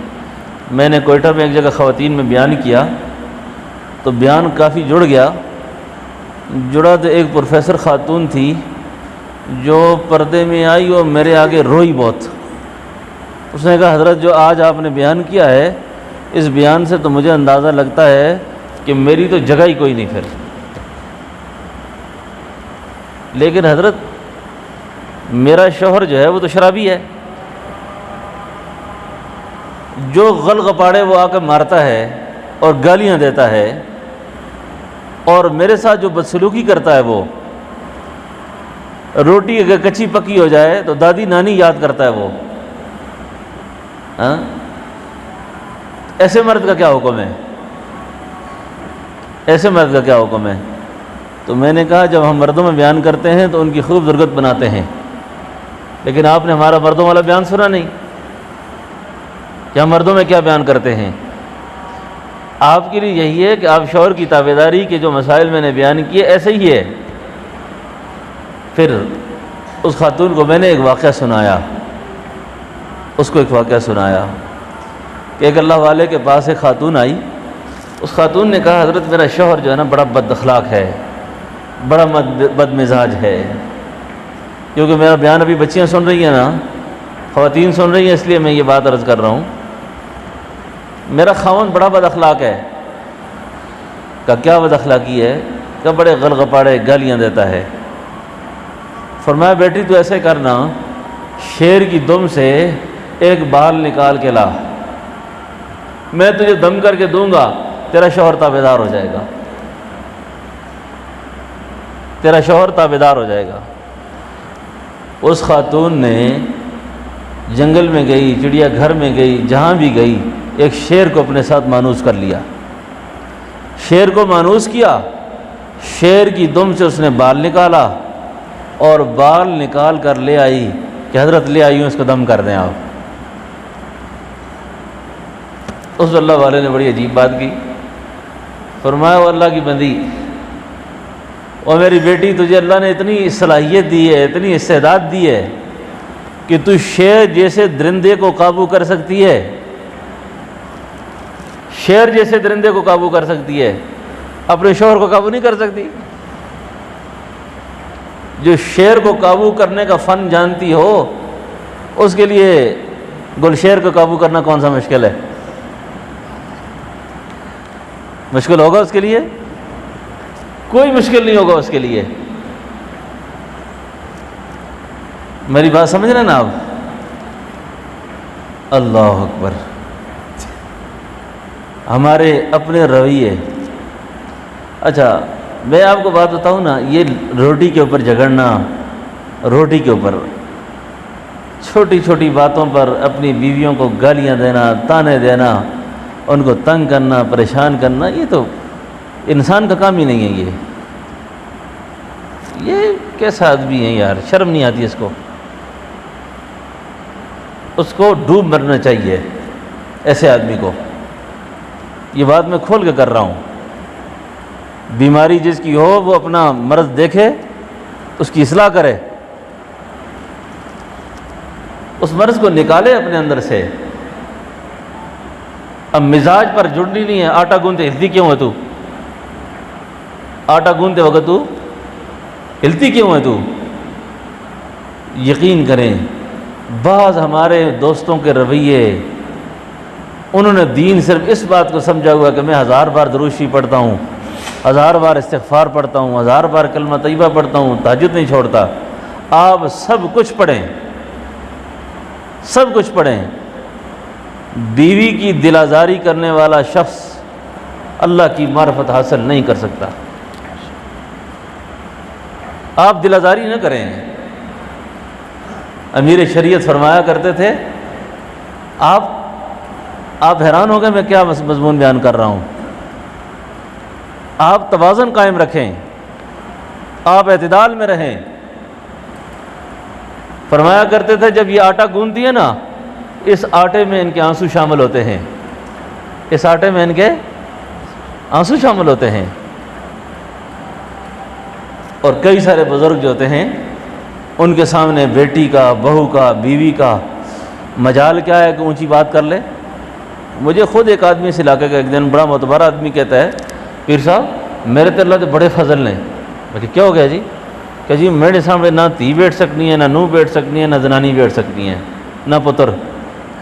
میں نے کوئٹہ میں ایک جگہ خواتین میں بیان کیا تو بیان کافی جڑ گیا، جڑا تو ایک پروفیسر خاتون تھی جو پردے میں آئی اور میرے آگے روئی بہت۔ اس نے کہا حضرت جو آج آپ نے بیان کیا ہے، اس بیان سے تو مجھے اندازہ لگتا ہے کہ میری تو جگہ ہی کوئی نہیں پھر۔ لیکن حضرت میرا شوہر جو ہے وہ تو شرابی ہے، جو غل غپاڑے وہ آ کے مارتا ہے اور گالیاں دیتا ہے، اور میرے ساتھ جو بدسلوکی کرتا ہے، وہ روٹی اگر کچی پکی ہو جائے تو دادی نانی یاد کرتا ہے وہ۔ ایسے مرد کا کیا حکم ہے؟ ایسے مرد کا کیا حکم ہے؟ تو میں نے کہا جب ہم مردوں میں بیان کرتے ہیں تو ان کی خوب ضرورت بناتے ہیں، لیکن آپ نے ہمارا مردوں والا بیان سنا نہیں کہ ہم مردوں میں کیا بیان کرتے ہیں۔ آپ کے لیے یہی ہے کہ آپ شوہر کی تابعداری کے جو مسائل میں نے بیان کیے ایسے ہی ہے۔ پھر اس خاتون کو میں نے ایک واقعہ سنایا، اس کو ایک واقعہ سنایا۔ کہ ایک اللہ والے کے پاس ایک خاتون آئی. اس خاتون نے کہا حضرت میرا شوہر جو ہے نا بڑا بد اخلاق ہے، بڑا بد مزاج ہے. کیونکہ میرا بیان ابھی بچیاں سن رہی ہیں نا، خواتین سن رہی ہیں، اس لیے میں یہ بات عرض کر رہا ہوں. میرا خاوند بڑا بد اخلاق ہے. کہ کیا بد اخلاقی ہے؟ کہ بڑے غلغپاڑے گالیاں دیتا ہے. فرمایا بیٹی تو ایسے کرنا، شیر کی دم سے ایک بال نکال کے لا، میں تجھے دم کر کے دوں گا، تیرا شوہر تابعدار ہو جائے گا، تیرا شوہر تابعدار ہو جائے گا. اس خاتون نے جنگل میں گئی، چڑیا گھر میں گئی، جہاں بھی گئی ایک شیر کو اپنے ساتھ مانوس کر لیا. شیر کو مانوس کیا، شیر کی دم سے اس نے بال نکالا اور بال نکال کر لے آئی کہ حضرت لے آئی ہوں، اس کو دم کر دیں آپ. اس اللہ والے نے بڑی عجیب بات کی. فرمایا وہ اللہ کی بندی، اور میری بیٹی تجھے اللہ نے اتنی صلاحیت دی ہے، اتنی استعداد دی ہے کہ تو شیر جیسے درندے کو قابو کر سکتی ہے، شیر جیسے درندے کو قابو کر سکتی ہے، اپنے شوہر کو قابو نہیں کر سکتی. جو شیر کو قابو کرنے کا فن جانتی ہو، اس کے لیے گلشیر کو قابو کرنا کون سا مشکل ہے؟ مشکل ہوگا اس کے لیے؟ کوئی مشکل نہیں ہوگا اس کے لیے. میری بات سمجھ رہے نا آپ؟ اللہ اکبر. ہمارے اپنے رویے. اچھا میں آپ کو بات بتاؤں نا، یہ روٹی کے اوپر جھگڑنا، روٹی کے اوپر چھوٹی چھوٹی باتوں پر اپنی بیویوں کو گالیاں دینا، تانے دینا، ان کو تنگ کرنا، پریشان کرنا، یہ تو انسان کا کام ہی نہیں ہے. یہ کیسا آدمی ہے یار، شرم نہیں آتی اس کو. اس کو ڈوب مرنا چاہیے ایسے آدمی کو. یہ بات میں کھول کے کر رہا ہوں. بیماری جس کی ہو وہ اپنا مرض دیکھے، اس کی اصلاح کرے، اس مرض کو نکالے اپنے اندر سے. اب مزاج پر جڑنی نہیں ہے. آٹا گوندتے ہلتی کیوں ہے تو؟ آٹا گوندتے وقت تو ہلتی کیوں ہے تو؟ یقین کریں بعض ہمارے دوستوں کے رویے، انہوں نے دین صرف اس بات کو سمجھا ہوا کہ میں 1000 بار درود شریف پڑھتا ہوں، 1000 بار استغفار پڑھتا ہوں، 1000 بار کلمہ طیبہ پڑھتا ہوں، تہجد نہیں چھوڑتا. آپ سب کچھ پڑھیں، سب کچھ پڑھیں. بیوی کی دل آزاری کرنے والا شخص اللہ کی معرفت حاصل نہیں کر سکتا. آپ دل آزاری نہ کریں. امیر شریعت فرمایا کرتے تھے، آپ حیران ہو گئے میں کیا مضمون بیان کر رہا ہوں. آپ توازن قائم رکھیں، آپ اعتدال میں رہیں. فرمایا کرتے تھے جب یہ آٹا گوندتی ہے نا، اس آٹے میں ان کے آنسو شامل ہوتے ہیں، اس آٹے میں ان کے آنسو شامل ہوتے ہیں. اور کئی سارے بزرگ جو ہوتے ہیں ان کے سامنے بیٹی کا، بہو کا، بیوی کا مجال کیا ہے کہ اونچی بات کر لے. مجھے خود ایک آدمی اس علاقے کا ایک دن بڑا معتبر آدمی کہتا ہے، پیر صاحب میرے تے اللہ دے بڑے فضل نے. میں کہ کیا ہو گیا جی؟ کہ جی میرے سامنے نہ تھی بیٹھ سکنی ہے، نہ نو بیٹھ سکنی ہے، نہ زنانی بیٹھ سکنی ہے، نہ پتر.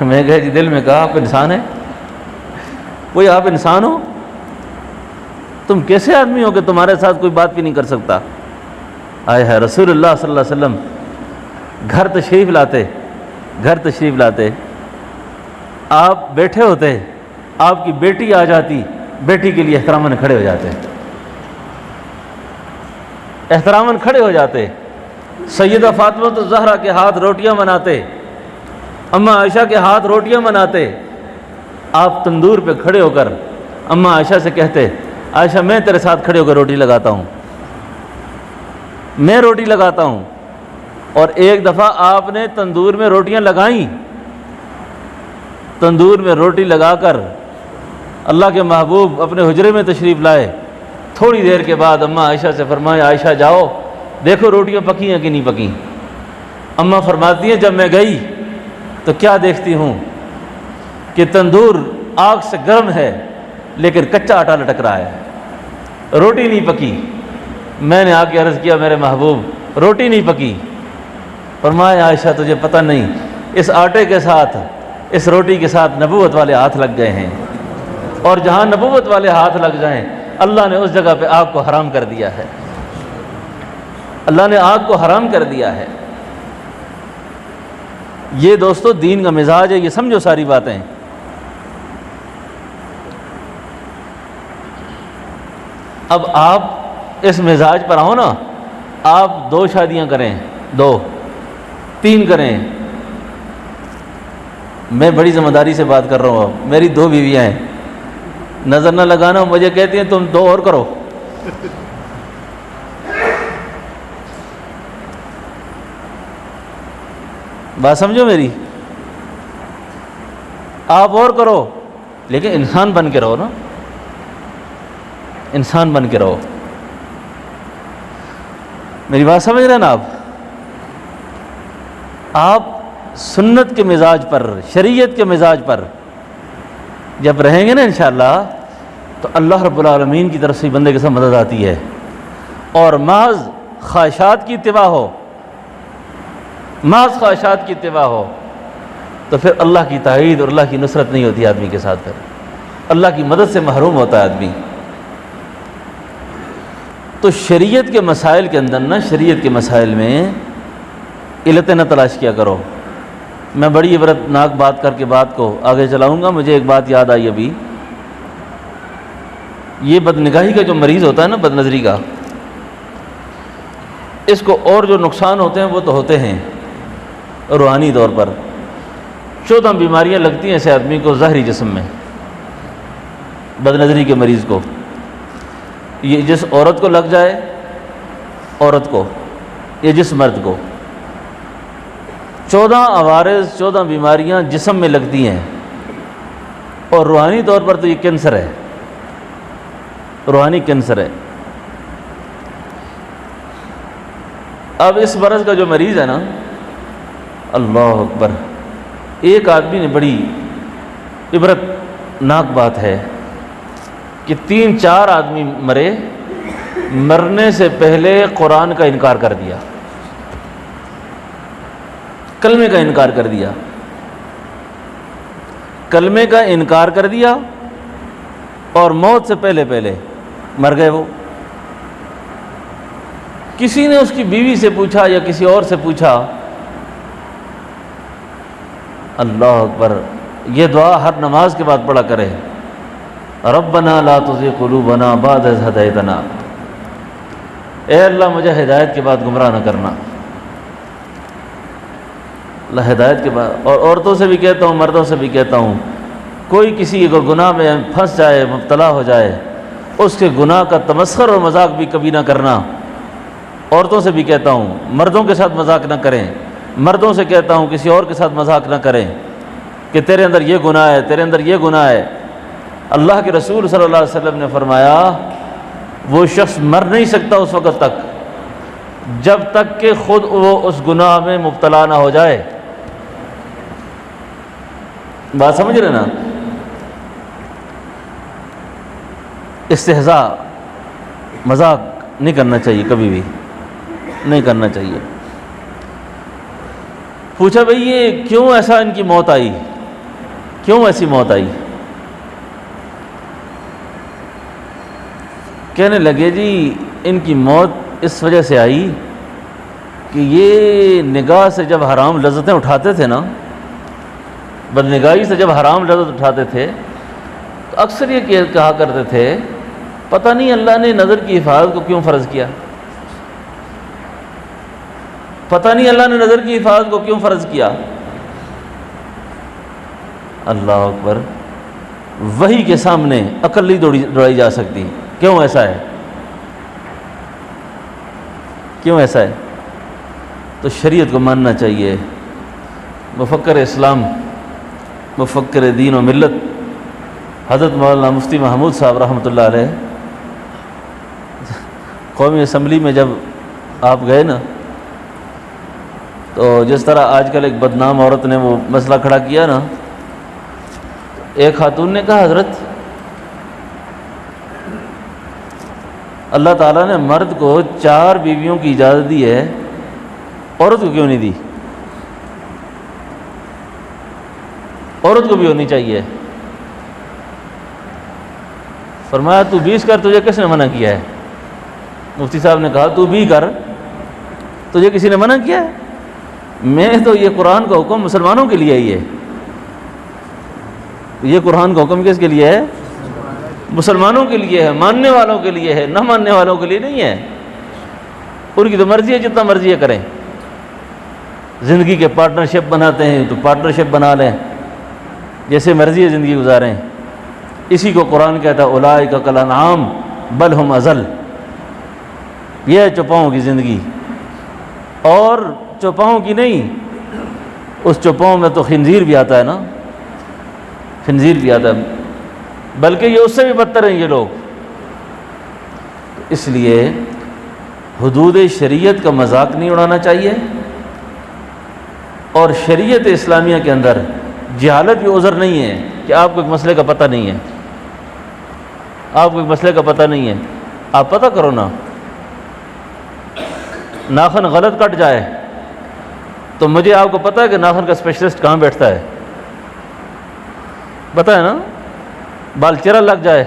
میں کہا جی دل میں کہا آپ انسان ہیں؟ کوئی آپ انسان ہو؟ تم کیسے آدمی ہو کہ تمہارے ساتھ کوئی بات بھی نہیں کر سکتا؟ آئے ہے رسول اللہ صلی اللہ علیہ وسلم گھر تشریف لاتے، آپ بیٹھے ہوتے، آپ کی بیٹی آ جاتی، بیٹی کے لیے احتراماً کھڑے ہو جاتے، احتراماً کھڑے ہو جاتے. سیدہ فاطمہ الزہرا کے ہاتھ روٹیاں بناتے، اماں عائشہ کے ہاتھ روٹیاں بناتے. آپ تندور پہ کھڑے ہو کر اماں عائشہ سے کہتے، عائشہ میں تیرے ساتھ کھڑے ہو کر روٹی لگاتا ہوں، میں روٹی لگاتا ہوں. اور ایک دفعہ آپ نے تندور میں روٹیاں لگائیں، تندور میں روٹی لگا کر اللہ کے محبوب اپنے حجرے میں تشریف لائے. تھوڑی دیر کے بعد اماں عائشہ سے فرمایا، عائشہ جاؤ دیکھو روٹیاں پکی ہیں کہ نہیں پکی. اماں فرماتی ہیں جب میں گئی تو کیا دیکھتی ہوں کہ تندور آگ سے گرم ہے لیکن کچا آٹا لٹک رہا ہے، روٹی نہیں پکی۔ میں نے آ کے عرض کیا میرے محبوب روٹی نہیں پکی؟ فرمایا عائشہ تجھے پتہ نہیں، اس آٹے کے ساتھ، اس روٹی کے ساتھ نبوت والے ہاتھ لگ گئے ہیں، اور جہاں نبوت والے ہاتھ لگ جائیں اللہ نے اس جگہ پہ آگ کو حرام کر دیا ہے، اللہ نے آگ کو حرام کر دیا ہے۔ یہ دوستو دین کا مزاج ہے، یہ سمجھو ساری باتیں۔ اب آپ اس مزاج پر آؤ نا، آپ 2 شادیاں کریں، 2 3 کریں۔ میں بڑی ذمہ داری سے بات کر رہا ہوں، اب میری 2 بیویاں ہیں، نظر نہ لگانا، مجھے کہتی ہیں تم 2 اور کرو۔ بات سمجھو میری، آپ اور کرو لیکن انسان بن کے رہو نا، انسان بن کے رہو۔ میری بات سمجھ رہے ہیں نا آپ سنت کے مزاج پر، شریعت کے مزاج پر جب رہیں گے نا انشاءاللہ تو اللہ رب العالمین کی طرف سے بندے کے ساتھ مدد آتی ہے، اور محض خواہشات کی اتباع ہو، محض خواہشات کی اتباع ہو تو پھر اللہ کی تائید اور اللہ کی نصرت نہیں ہوتی آدمی کے ساتھ، پھر اللہ کی مدد سے محروم ہوتا ہے آدمی۔ تو شریعت کے مسائل کے اندر نا، شریعت کے مسائل میں علتیں نہ تلاش کیا کرو۔ میں بڑی عبرت ناک بات کر کے بات کو آگے چلاؤں گا۔ مجھے ایک بات یاد آئی ابھی، یہ بد نگاہی کا جو مریض ہوتا ہے نا، بد نظری کا، اس کو اور جو نقصان ہوتے ہیں وہ تو ہوتے ہیں روحانی طور پر۔ 14 بیماریاں لگتی ہیں ایسے آدمی کو ظاہری جسم میں، بد نظری کے مریض کو۔ یہ جس عورت کو لگ جائے، عورت کو، یہ جس مرد کو، 14 عوارض، 14 بیماریاں جسم میں لگتی ہیں، اور روحانی طور پر تو یہ کینسر ہے، روحانی کینسر ہے۔ اب اس مرض کا جو مریض ہے نا، اللہ اکبر، ایک آدمی نے بڑی عبرت ناک بات ہے کہ 3-4 آدمی مرے، مرنے سے پہلے قرآن کا انکار کر دیا، کلمے کا انکار کر دیا، کلمے کا انکار کر دیا، اور موت سے پہلے پہلے مر گئے وہ۔ کسی نے اس کی بیوی سے پوچھا یا کسی اور سے پوچھا، اللہ اکبر، یہ دعا ہر نماز کے بعد پڑھا کرے، ربنا لا تزغ قلوبنا بعد اذ ہدیتنا، اے اللہ مجھے ہدایت کے بعد گمراہ نہ کرنا، اللہ ہدایت کے بعد۔ اور عورتوں سے بھی کہتا ہوں، مردوں سے بھی کہتا ہوں، کوئی کسی کو گناہ میں پھنس جائے، مبتلا ہو جائے، اس کے گناہ کا تمسخر اور مذاق بھی کبھی نہ کرنا۔ عورتوں سے بھی کہتا ہوں مردوں کے ساتھ مذاق نہ کریں، مردوں سے کہتا ہوں کسی اور کے ساتھ مذاق نہ کریں کہ تیرے اندر یہ گناہ ہے، تیرے اندر یہ گناہ ہے۔ اللہ کے رسول صلی اللہ علیہ وسلم نے فرمایا وہ شخص مر نہیں سکتا اس وقت تک جب تک کہ خود وہ اس گناہ میں مبتلا نہ ہو جائے۔ بات سمجھ رہے نا؟ استہزاء، مذاق نہیں کرنا چاہیے، کبھی بھی نہیں کرنا چاہیے۔ پوچھا بھئی یہ کیوں ایسا ان کی موت آئی، کیوں ایسی موت آئی؟ کہنے لگے جی ان کی موت اس وجہ سے آئی کہ یہ نگاہ سے جب حرام لذتیں اٹھاتے تھے نا، بدنگاہی سے جب حرام لذت اٹھاتے تھے تو اکثر یہ کہا کرتے تھے پتہ نہیں اللہ نے نظر کی حفاظت کو کیوں فرض کیا، پتہ نہیں اللہ نے نظر کی حفاظت کو کیوں فرض کیا۔ اللہ اکبر، وحی کے سامنے عقل نہیں دوڑائی جا سکتی، کیوں ایسا ہے، کیوں ایسا ہے؟ تو شریعت کو ماننا چاہیے۔ مفکر اسلام، مفکر دین و ملت حضرت مولانا مفتی محمود صاحب رحمۃ اللہ علیہ قومی اسمبلی میں جب آپ گئے نا، تو جس طرح آج کل ایک بدنام عورت نے وہ مسئلہ کھڑا کیا نا ایک خاتون نے کہا حضرت اللہ تعالیٰ نے مرد کو 4 بیویوں کی اجازت دی ہے، عورت کو کیوں نہیں دی؟ عورت کو بھی ہونی چاہیے۔ فرمایا تو 20 کر، تجھے کس نے منع کیا ہے؟ مفتی صاحب نے کہا تو بھی کر، تجھے کسی نے منع کیا ہے؟ میں تو یہ قرآن کا حکم مسلمانوں کے لیے ہی ہے، یہ قرآن کا حکم کس کے لیے ہے؟ مسلمانوں کے لیے ہے، ماننے والوں کے لیے ہے، نہ ماننے والوں کے لیے نہیں ہے۔ ان کی تو مرضی ہے، جتنا مرضی ہے کریں۔ زندگی کے پارٹنرشپ بناتے ہیں تو پارٹنرشپ بنا لیں، جیسے مرضی ہے زندگی گزاریں۔ اسی کو قرآن کہتا ہے اولئک کالانعام بل ہم اضل، یہ ہے چوپاؤں کی زندگی۔ اور چوپاؤں کی نہیں، اس چوپاؤں میں تو خنزیر بھی آتا ہے نا، خنزیر بھی آتا ہے، بلکہ یہ اس سے بھی بدتر ہیں یہ لوگ۔ اس لیے حدود شریعت کا مذاق نہیں اڑانا چاہیے، اور شریعت اسلامیہ کے اندر جہالت بھی عذر نہیں ہے کہ آپ کو ایک مسئلے کا پتہ نہیں ہے، آپ کو ایک مسئلے کا پتہ نہیں ہے، آپ پتہ کرو نا۔ ناخن غلط کٹ جائے تو مجھے آپ کو پتہ ہے کہ ناخن کا اسپیشلسٹ کہاں بیٹھتا ہے، پتہ ہے نا؟ بال چرا لگ جائے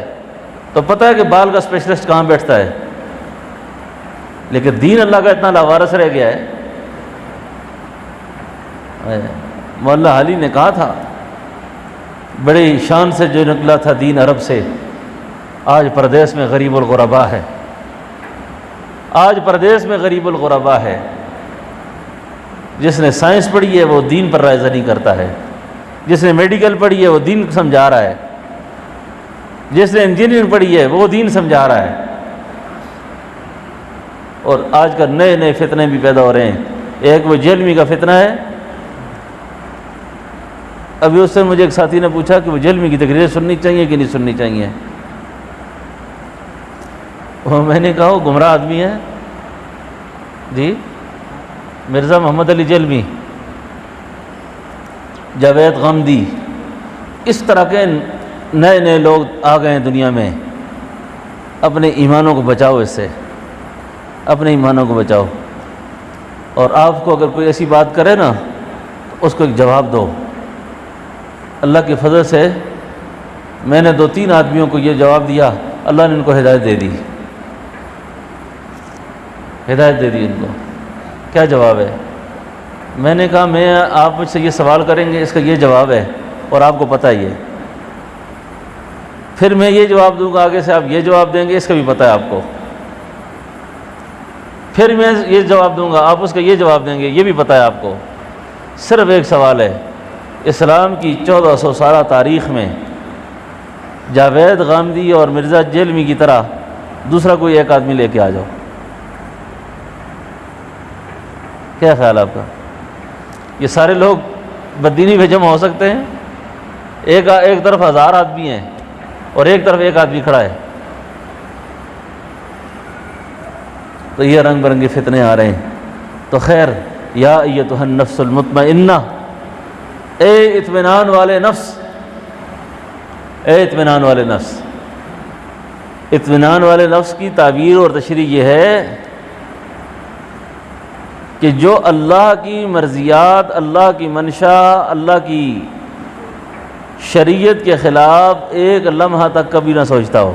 تو پتہ ہے کہ بال کا اسپیشلسٹ کہاں بیٹھتا ہے، لیکن دین اللہ کا اتنا لاوارث رہ گیا ہے۔ مولا علی نے کہا تھا بڑی شان سے جو نکلا تھا دین عرب سے، آج پردیس میں غریب الغربا ہے، آج پردیس میں غریب الغربا ہے۔ جس نے سائنس پڑھی ہے وہ دین پر رائزہ نہیں کرتا ہے، جس نے میڈیکل پڑھی ہے وہ دین سمجھا رہا ہے، جس نے انجینئرنگ پڑھی ہے وہ دین سمجھا رہا ہے۔ اور آج کل نئے نئے فتنے بھی پیدا ہو رہے ہیں۔ ایک وہ جہلمی کا فتنہ ہے، ابھی اس سے مجھے ایک ساتھی نے پوچھا کہ وہ جہلمی کی تقریریں سننی چاہیے کہ نہیں سننی چاہیے، میں نے کہا وہ گمراہ آدمی ہے جی۔ مرزا محمد علی جہلمی، جاوید غامدی، اس طرح کے نئے نئے لوگ آ گئے ہیں دنیا میں۔ اپنے ایمانوں کو بچاؤ، اس سے اپنے ایمانوں کو بچاؤ۔ اور آپ کو اگر کوئی ایسی بات کرے نا تو اس کو ایک جواب دو۔ اللہ کے فضل سے میں نے 2-3 آدمیوں کو یہ جواب دیا، اللہ نے ان کو ہدایت دے دی، ہدایت دے دی ان کو۔ کیا جواب ہے؟ میں نے کہا میں آپ مجھ سے یہ سوال کریں گے، اس کا یہ جواب ہے اور آپ کو پتہ ہی ہے، پھر میں یہ جواب دوں گا، آگے سے آپ یہ جواب دیں گے، اس کا بھی پتہ ہے آپ کو، پھر میں یہ جواب دوں گا، آپ اس کا یہ جواب دیں گے، یہ بھی پتہ ہے آپ کو۔ صرف ایک سوال ہے، اسلام کی 1400 سالہ تاریخ میں جاوید غامدی اور مرزا جہلمی کی طرح دوسرا کوئی ایک آدمی لے کے آ جاؤ۔ کیا خیال آپ کا؟ یہ سارے لوگ بددینی پہ جمع ہو سکتے ہیں؟ ایک طرف 1000 آدمی ہیں اور ایک طرف ایک آدمی کھڑا ہے، تو یہ رنگ برنگے فتنے آ رہے ہیں۔ تو خیر، یا ایتھا النفس المطمئنہ، اے اطمینان والے نفس، اے اطمینان والے نفس۔ اطمینان والے نفس کی تعبیر اور تشریح یہ ہے کہ جو اللہ کی مرضیات، اللہ کی منشا، اللہ کی شریعت کے خلاف ایک لمحہ تک کبھی نہ سوچتا ہو۔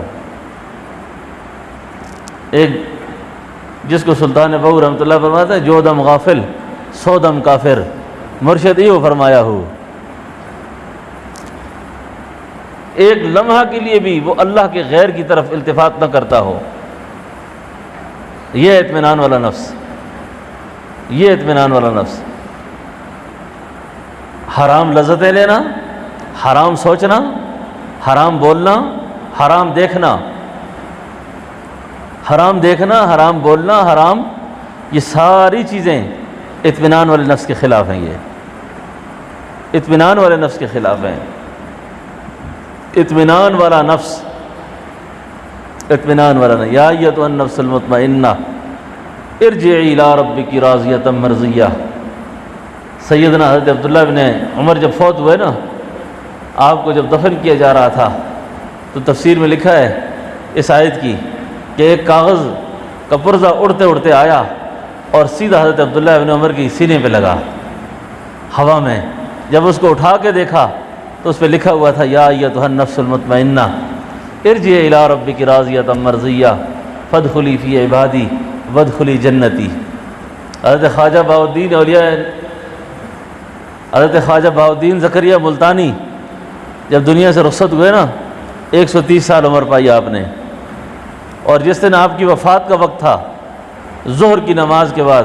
ایک جس کو سلطان بہو رحمۃ اللہ فرماتا ہے، جو دم غافل سو دم کافر، مرشد یہ فرمایا ہو۔ ایک لمحہ کے لیے بھی وہ اللہ کے غیر کی طرف التفات نہ کرتا ہو، یہ اطمینان والا نفس، یہ اطمینان والا نفس۔ حرام لذتیں لینا، حرام سوچنا، حرام بولنا، حرام دیکھنا، حرام دیکھنا، حرام بولنا، حرام، یہ ساری چیزیں اطمینان والے نفس کے خلاف ہیں، یہ اطمینان والے نفس کے خلاف ہیں۔ اطمینان والا نفس، اطمینان والا نفس، یا ایتھا النفس المطمئنہ ارجعی الی ربک راضیۃ مرضیہ۔ سیدنا حضرت عبداللہ بن عمر جب فوت ہوئے نا آپ کو جب دفن کیا جا رہا تھا تو تفسیر میں لکھا ہے اس آیت کی کہ ایک کاغذ کا پرزہ اڑتے اڑتے آیا اور سیدھا حضرت عبداللہ ابن عمر کی سینے پہ لگا ہوا میں. جب اس کو اٹھا کے دیکھا تو اس پہ لکھا ہوا تھا یا ایتھا النفس المطمئنہ ارجعی الی ربک راضیۃ مرضیہ فادخلی فی عبادی وادخلی جنتی. حضرت خواجہ بہاؤالدین زکریا ملتانی جب دنیا سے رخصت ہوئے نا 130 سال عمر پائی آپ نے، اور جس دن آپ کی وفات کا وقت تھا ظہر کی نماز کے بعد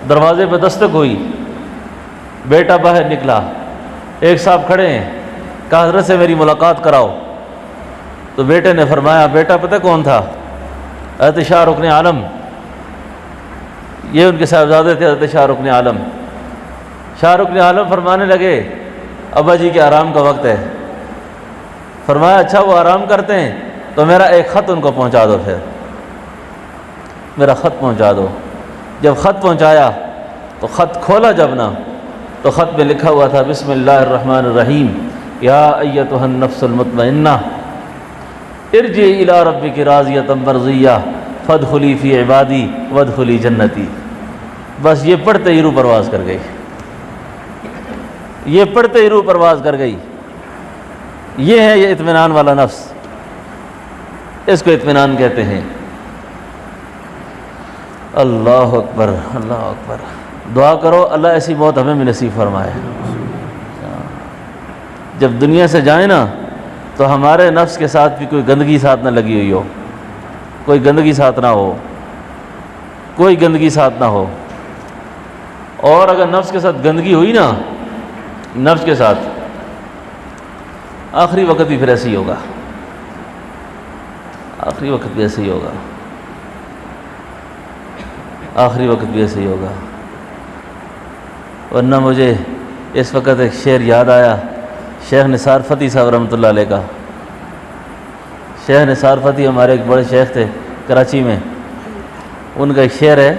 دروازے پہ دستک ہوئی، بیٹا باہر نکلا، ایک صاحب کھڑے ہیں، کہا حضرت سے میری ملاقات کراؤ. تو بیٹے نے فرمایا بیٹا پتہ کون تھا؟ حضرت شاہ رکن عالم. یہ ان کے صاحبزادے تھے حضرت شاہ رکن عالم. شاہ رکن عالم فرمانے لگے ابا جی کے آرام کا وقت ہے. فرمایا اچھا وہ آرام کرتے ہیں تو میرا ایک خط ان کو پہنچا دو، پھر میرا خط پہنچا دو. جب خط پہنچایا تو خط کھولا جب نہ تو خط میں لکھا ہوا تھا بسم اللہ الرحمن الرحیم یا ایتھا النفس المطمئنہ ارجعی الی ربک راضیۃ مرضیہ فادخلی فی عبادی وادخلی جنتی. بس یہ پڑھتے ہی روح پرواز کر گئی، یہ پڑھتے ہی روح پرواز کر گئی. یہ ہے یہ اطمینان والا نفس، اس کو اطمینان کہتے ہیں. اللہ اکبر اللہ اکبر. دعا کرو اللہ ایسی موت ہمیں بھی نصیب فرمائے. جب دنیا سے جائیں نا تو ہمارے نفس کے ساتھ بھی کوئی گندگی ساتھ نہ لگی ہوئی ہو، کوئی گندگی ساتھ نہ ہو، کوئی گندگی ساتھ نہ ہو. اور اگر نفس کے ساتھ گندگی ہوئی نا، نفس کے ساتھ، آخری وقت بھی پھر ایسے ہی ہوگا، آخری وقت بھی ایسے ہی ہوگا، آخری وقت بھی ایسے ہی ہوگا. ورنہ مجھے اس وقت ایک شعر یاد آیا شیخ نثار فتحی صاحب رحمۃ اللہ علیہ کا. شیخ نثار فتحی ہمارے ایک بڑے شیخ تھے کراچی میں. ان کا ایک شعر ہے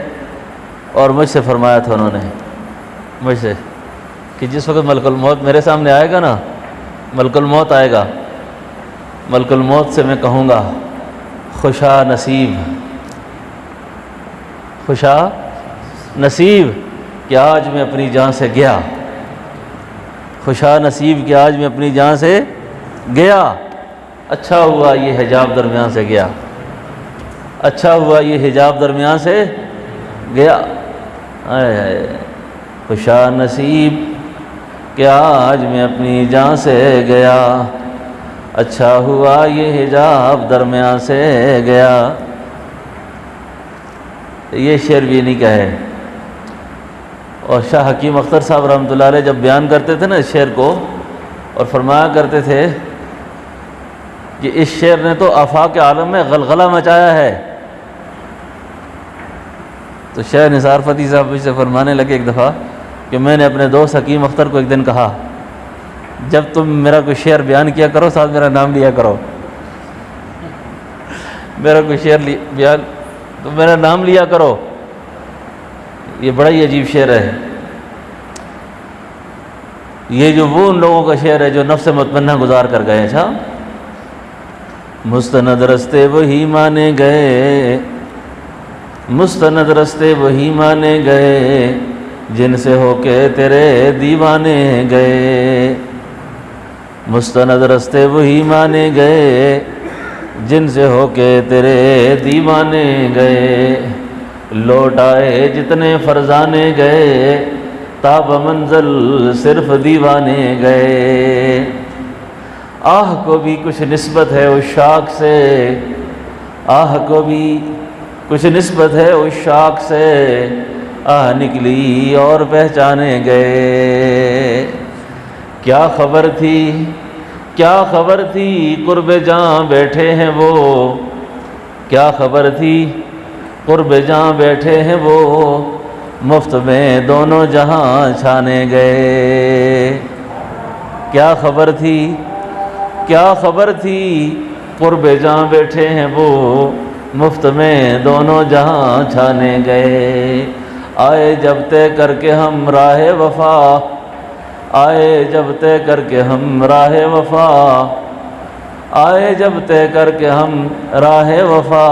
اور مجھ سے فرمایا تھا انہوں نے، مجھ سے، کہ جس وقت ملک الموت میرے سامنے آئے گا نا، ملک الموت آئے گا، ملک الموت سے میں کہوں گا خوشا نصیب، خوشا نصیب کہ آج میں اپنی جان سے گیا، خوشا نصیب کہ آج میں اپنی جان سے گیا. اچھا ہوا یہ حجاب درمیان سے گیا، اچھا ہوا یہ حجاب درمیان سے گیا. خوشا نصیب کہ آج میں اپنی جان سے گیا، اچھا ہوا یہ حجاب درمیان سے گیا. یہ شعر بھی نہیں کہے. اور شاہ حکیم اختر صاحب رحمۃ اللہ علیہ جب بیان کرتے تھے نا اس شعر کو، اور فرمایا کرتے تھے کہ اس شعر نے تو آفاق عالم میں غلغلہ مچایا ہے. تو شیخ نثار فتحی صاحب مجھ سے فرمانے لگے ایک دفعہ کہ میں نے اپنے دوست حکیم اختر کو ایک دن کہا جب تم میرا کوئی شعر بیان کیا کرو ساتھ میرا نام لیا کرو، میرا کوئی شعر بیان تو میرا نام لیا کرو. یہ بڑا ہی عجیب شعر ہے. یہ جو وہ ان لوگوں کا شعر ہے جو نفس مطمئنہ گزار کر گئے. اچھا، مستند رستے وہی مانے گئے، مستند رستے وہی مانے گئے جن سے ہو کے تیرے دیوانے گئے. مستند رستے وہی مانے گئے جن سے ہو کے تیرے دیوانے گئے. لوٹ آئے جتنے فرزانے گئے تاب منزل صرف دیوانے گئے. آہ کو بھی کچھ نسبت ہے اس شاخ سے، آہ کو بھی کچھ نسبت ہے اس شاخ سے، آہ نکلی اور پہچانے گئے. کیا خبر تھی کیا خبر تھی قرب جاں بیٹھے ہیں وہ، کیا خبر تھی قرب جاں بیٹھے ہیں وہ، مفت میں دونوں جہاں چھانے گئے. کیا خبر تھی کیا خبر تھی قرب جاں بیٹھے ہیں وہ، مفت میں دونوں جہاں چھانے گئے. آئے جب طے کر کے ہم راہ وفا، آئے جب طے کر کے ہم راہ وفا، آئے جب طے کر کے ہم راہ وفا،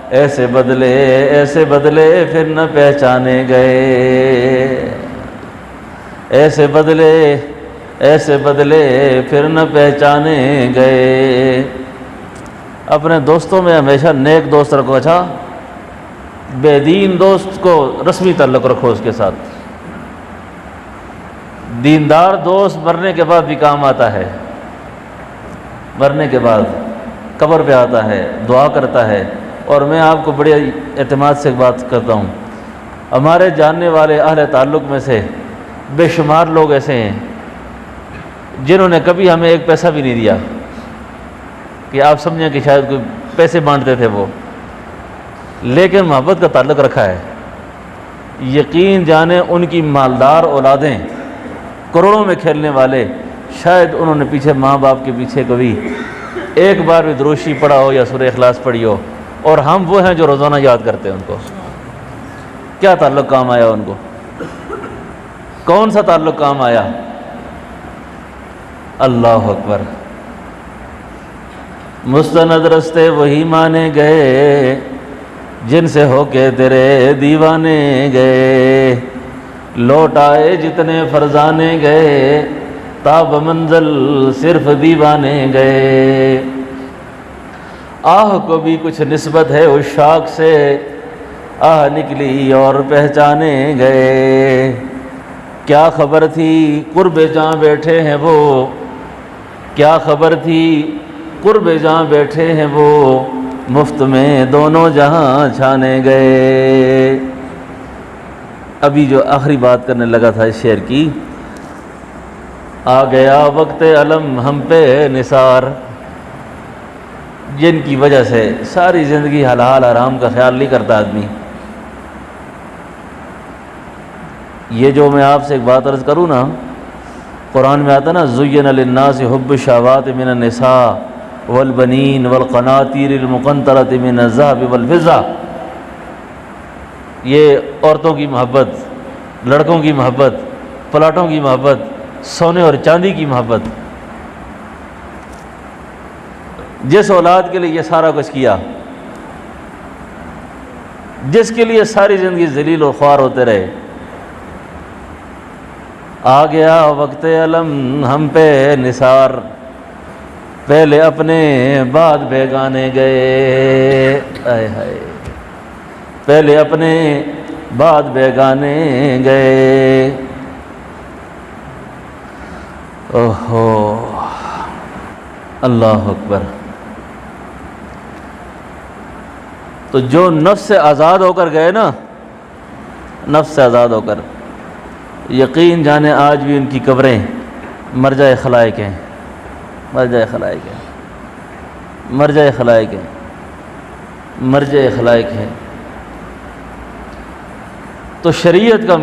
ایسے بدلے پھر نہ پہچانے گئے، ایسے بدلے پھر نہ پہچانے گئے۔ اپنے دوستوں میں ہمیشہ نیک دوست رکھو، اچھا بے دین دوست کو رسمی تعلق رکھو اس کے ساتھ۔ دیندار دوست مرنے کے بعد بھی کام آتا ہے، مرنے کے بعد قبر پہ آتا ہے، دعا کرتا ہے۔ اور میں آپ کو بڑے اعتماد سے ایک بات کرتا ہوں، ہمارے جاننے والے اہل تعلق میں سے بے شمار لوگ ایسے ہیں جنہوں نے کبھی ہمیں ایک پیسہ بھی نہیں دیا، کہ آپ سمجھیں کہ شاید کوئی پیسے بانٹتے تھے وہ، لیکن محبت کا تعلق رکھا ہے۔ یقین جانیں ان کی مالدار اولادیں، کروڑوں میں کھیلنے والے، شاید انہوں نے پیچھے ماں باپ کے پیچھے کبھی ایک بار بھی دروشی پڑھا ہو یا سورہ اخلاص پڑھی ہو، اور ہم وہ ہیں جو روزانہ یاد کرتے ہیں ان کو۔ کیا تعلق کام آیا ان کو؟ کون سا تعلق کام آیا؟ اللہ اکبر۔ مستند رستے وہی مانے گئے جن سے ہو کے تیرے دیوانے گئے، لوٹ آئے جتنے فرزانے گئے، تاب منزل صرف دیوانے گئے۔ آہ کو بھی کچھ نسبت ہے اس شاخ سے، آہ نکلی اور پہچانے گئے۔ کیا خبر تھی قرب جاں بیٹھے ہیں وہ، کیا خبر تھی قرب جاں بیٹھے ہیں وہ، مفت میں دونوں جہاں چھانے گئے۔ ابھی جو آخری بات کرنے لگا تھا اس شعر کی، آ گیا وقت علم ہم پہ نثار، جن کی وجہ سے ساری زندگی حلال حرام کا خیال نہیں کرتا آدمی۔ یہ جو میں آپ سے ایک بات عرض کروں نا، قرآن میں آتا نا زین للناس حب الشہوات من النساء والبنین والقناطیر المقنطرۃ من الذہب والفضہ، یہ عورتوں کی محبت، لڑکوں کی محبت، پلاٹوں کی محبت، سونے اور چاندی کی محبت۔ جس اولاد کے لیے یہ سارا کچھ کیا، جس کے لیے ساری زندگی ذلیل و خوار ہوتے رہے، آ گیا وقت علم ہم پہ نثار، پہلے اپنے بعد بیگانے گئے، آئے ہائے، پہلے اپنے بعد بیگانے گئے۔ اوہو اللہ اکبر۔ تو جو نفس سے آزاد ہو کر گئے نا، نفس سے آزاد ہو کر، یقین جانے آج بھی ان کی قبریں مرجع خلائق ہیں، مرجع خلائق ہیں، مرجع خلائق ہیں، مرجع خلائق ہیں۔ تو شریعت کا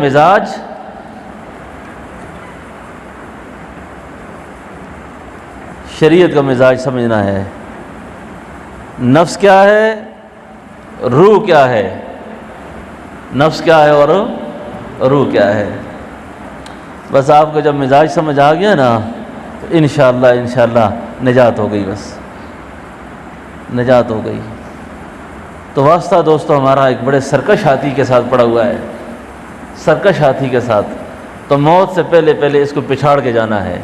مزاج سمجھنا ہے۔ نفس کیا ہے، روح کیا ہے، نفس کیا ہے اور روح کیا ہے۔ بس آپ کو جب مزاج سمجھ آ گیا نا تو انشاءاللہ نجات ہو گئی، بس نجات ہو گئی۔ تو واسطہ دوستو ہمارا ایک بڑے سرکش ہاتھی کے ساتھ پڑا ہوا ہے، سرکش ہاتھی کے ساتھ۔ تو موت سے پہلے اس کو پچھاڑ کے جانا ہے،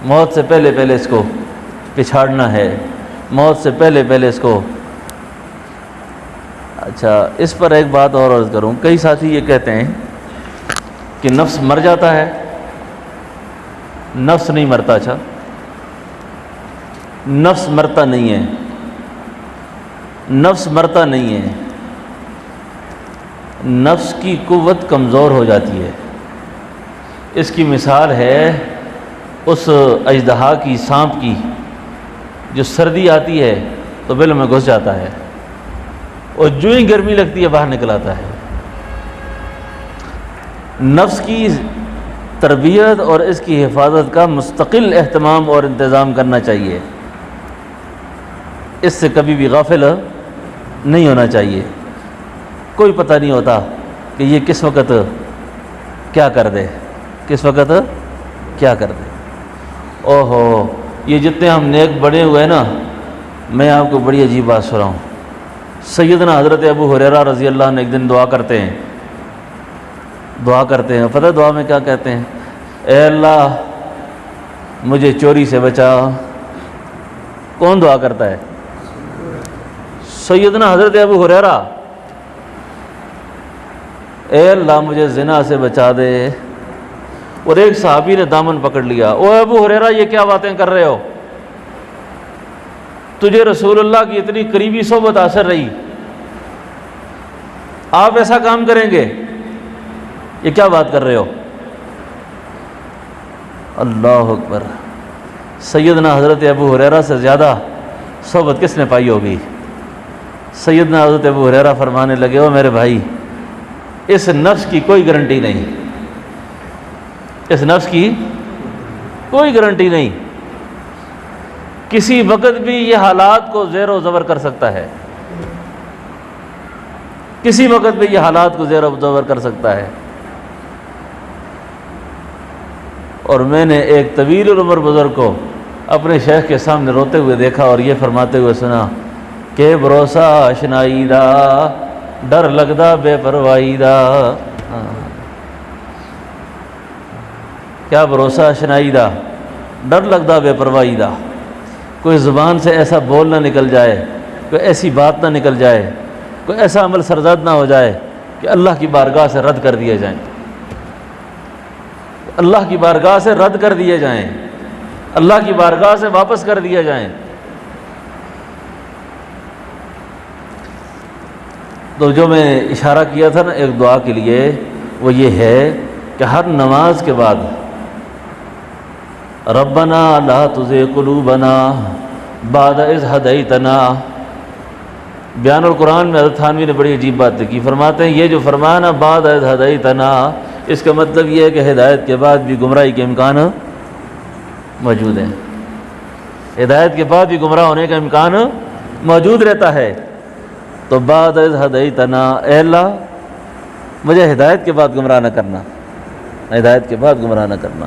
موت سے پہلے اس کو پچھاڑنا ہے، موت سے پہلے اس کو۔ اچھا، اس پر ایک بات اور عرض کروں۔ کئی ساتھی یہ کہتے ہیں کہ نفس مر جاتا ہے، نفس نہیں مرتا۔ اچھا، نفس مرتا نہیں ہے، نفس مرتا نہیں ہے، نفس کی قوت کمزور ہو جاتی ہے۔ اس کی مثال ہے اس اژدہا کی، سانپ کی، جو سردی آتی ہے تو بل میں گھس جاتا ہے، اور جو ہی گرمی لگتی ہے باہر نکل آتا ہے۔ نفس کی تربیت اور اس کی حفاظت کا مستقل اہتمام اور انتظام کرنا چاہیے، اس سے کبھی بھی غافل نہیں ہونا چاہیے۔ کوئی پتہ نہیں ہوتا کہ یہ کس وقت کیا کر دے، کس وقت کیا کر دیں۔ اوہو، یہ جتنے ہم نیک بڑے ہوئے نا، میں آپ کو بڑی عجیب بات سناؤں۔ سیدنا حضرت ابو ہریرہ رضی اللہ عنہ ایک دن دعا کرتے ہیں، پتہ ہے دعا میں کیا کہتے ہیں؟ اے اللہ مجھے چوری سے بچا۔ کون دعا کرتا ہے؟ سیدنا حضرت ابو ہریرہ۔ اے اللہ مجھے زنا سے بچا دے۔ اور ایک صحابی نے دامن پکڑ لیا، او ابو ہریرہ یہ کیا باتیں کر رہے ہو؟ تجھے رسول اللہ کی اتنی قریبی صحبت حاصل رہی، آپ ایسا کام کریں گے؟ یہ کیا بات کر رہے ہو؟ اللہ اکبر۔ سیدنا حضرت ابو ہریرہ سے زیادہ صحبت کس نے پائی ہوگی؟ سیدنا حضرت ابو ہریرہ فرمانے لگے، او میرے بھائی، اس نفس کی کوئی گارنٹی نہیں، اس نفس کی کوئی گارنٹی نہیں، کسی وقت بھی یہ حالات کو زیر و زبر کر سکتا ہے، کسی وقت بھی یہ حالات کو زیر و زبر کر سکتا ہے۔ اور میں نے ایک طویل العمر بزرگ کو اپنے شیخ کے سامنے روتے ہوئے دیکھا اور یہ فرماتے ہوئے سنا کہ بھروسہ اشنائی دا، ڈر لگدا بے پروائی دا۔ کیا بھروسہ اشنائی دا، ڈر لگدا بے پروائی دا۔ کوئی زبان سے ایسا بول نہ نکل جائے، کوئی ایسی بات نہ نکل جائے، کوئی ایسا عمل سرزد نہ ہو جائے کہ اللہ کی بارگاہ سے رد کر دیے جائیں، اللہ کی بارگاہ سے رد کر دیے جائیں، اللہ کی بارگاہ سے واپس کر دیے جائیں۔ تو جو میں اشارہ کیا تھا نا ایک دعا کے لیے، وہ یہ ہے کہ ہر نماز کے بعد ربنا لا تزغ قلوبنا بعد اذ ہدیتنا۔ بیان القرآن میں حضرت تھانوی نے بڑی عجیب بات کی، فرماتے ہیں یہ جو فرمایا نا بعد اذ ہدیتنا، اس کا مطلب یہ ہے کہ ہدایت کے بعد بھی گمراہی کے امکان موجود ہیں، ہدایت کے بعد بھی گمراہ ہونے کا امکان موجود رہتا ہے۔ تو بعد اذ ہدیتنا، اے اللہ مجھے ہدایت کے بعد گمراہ نہ کرنا، ہدایت کے بعد گمراہ نہ کرنا۔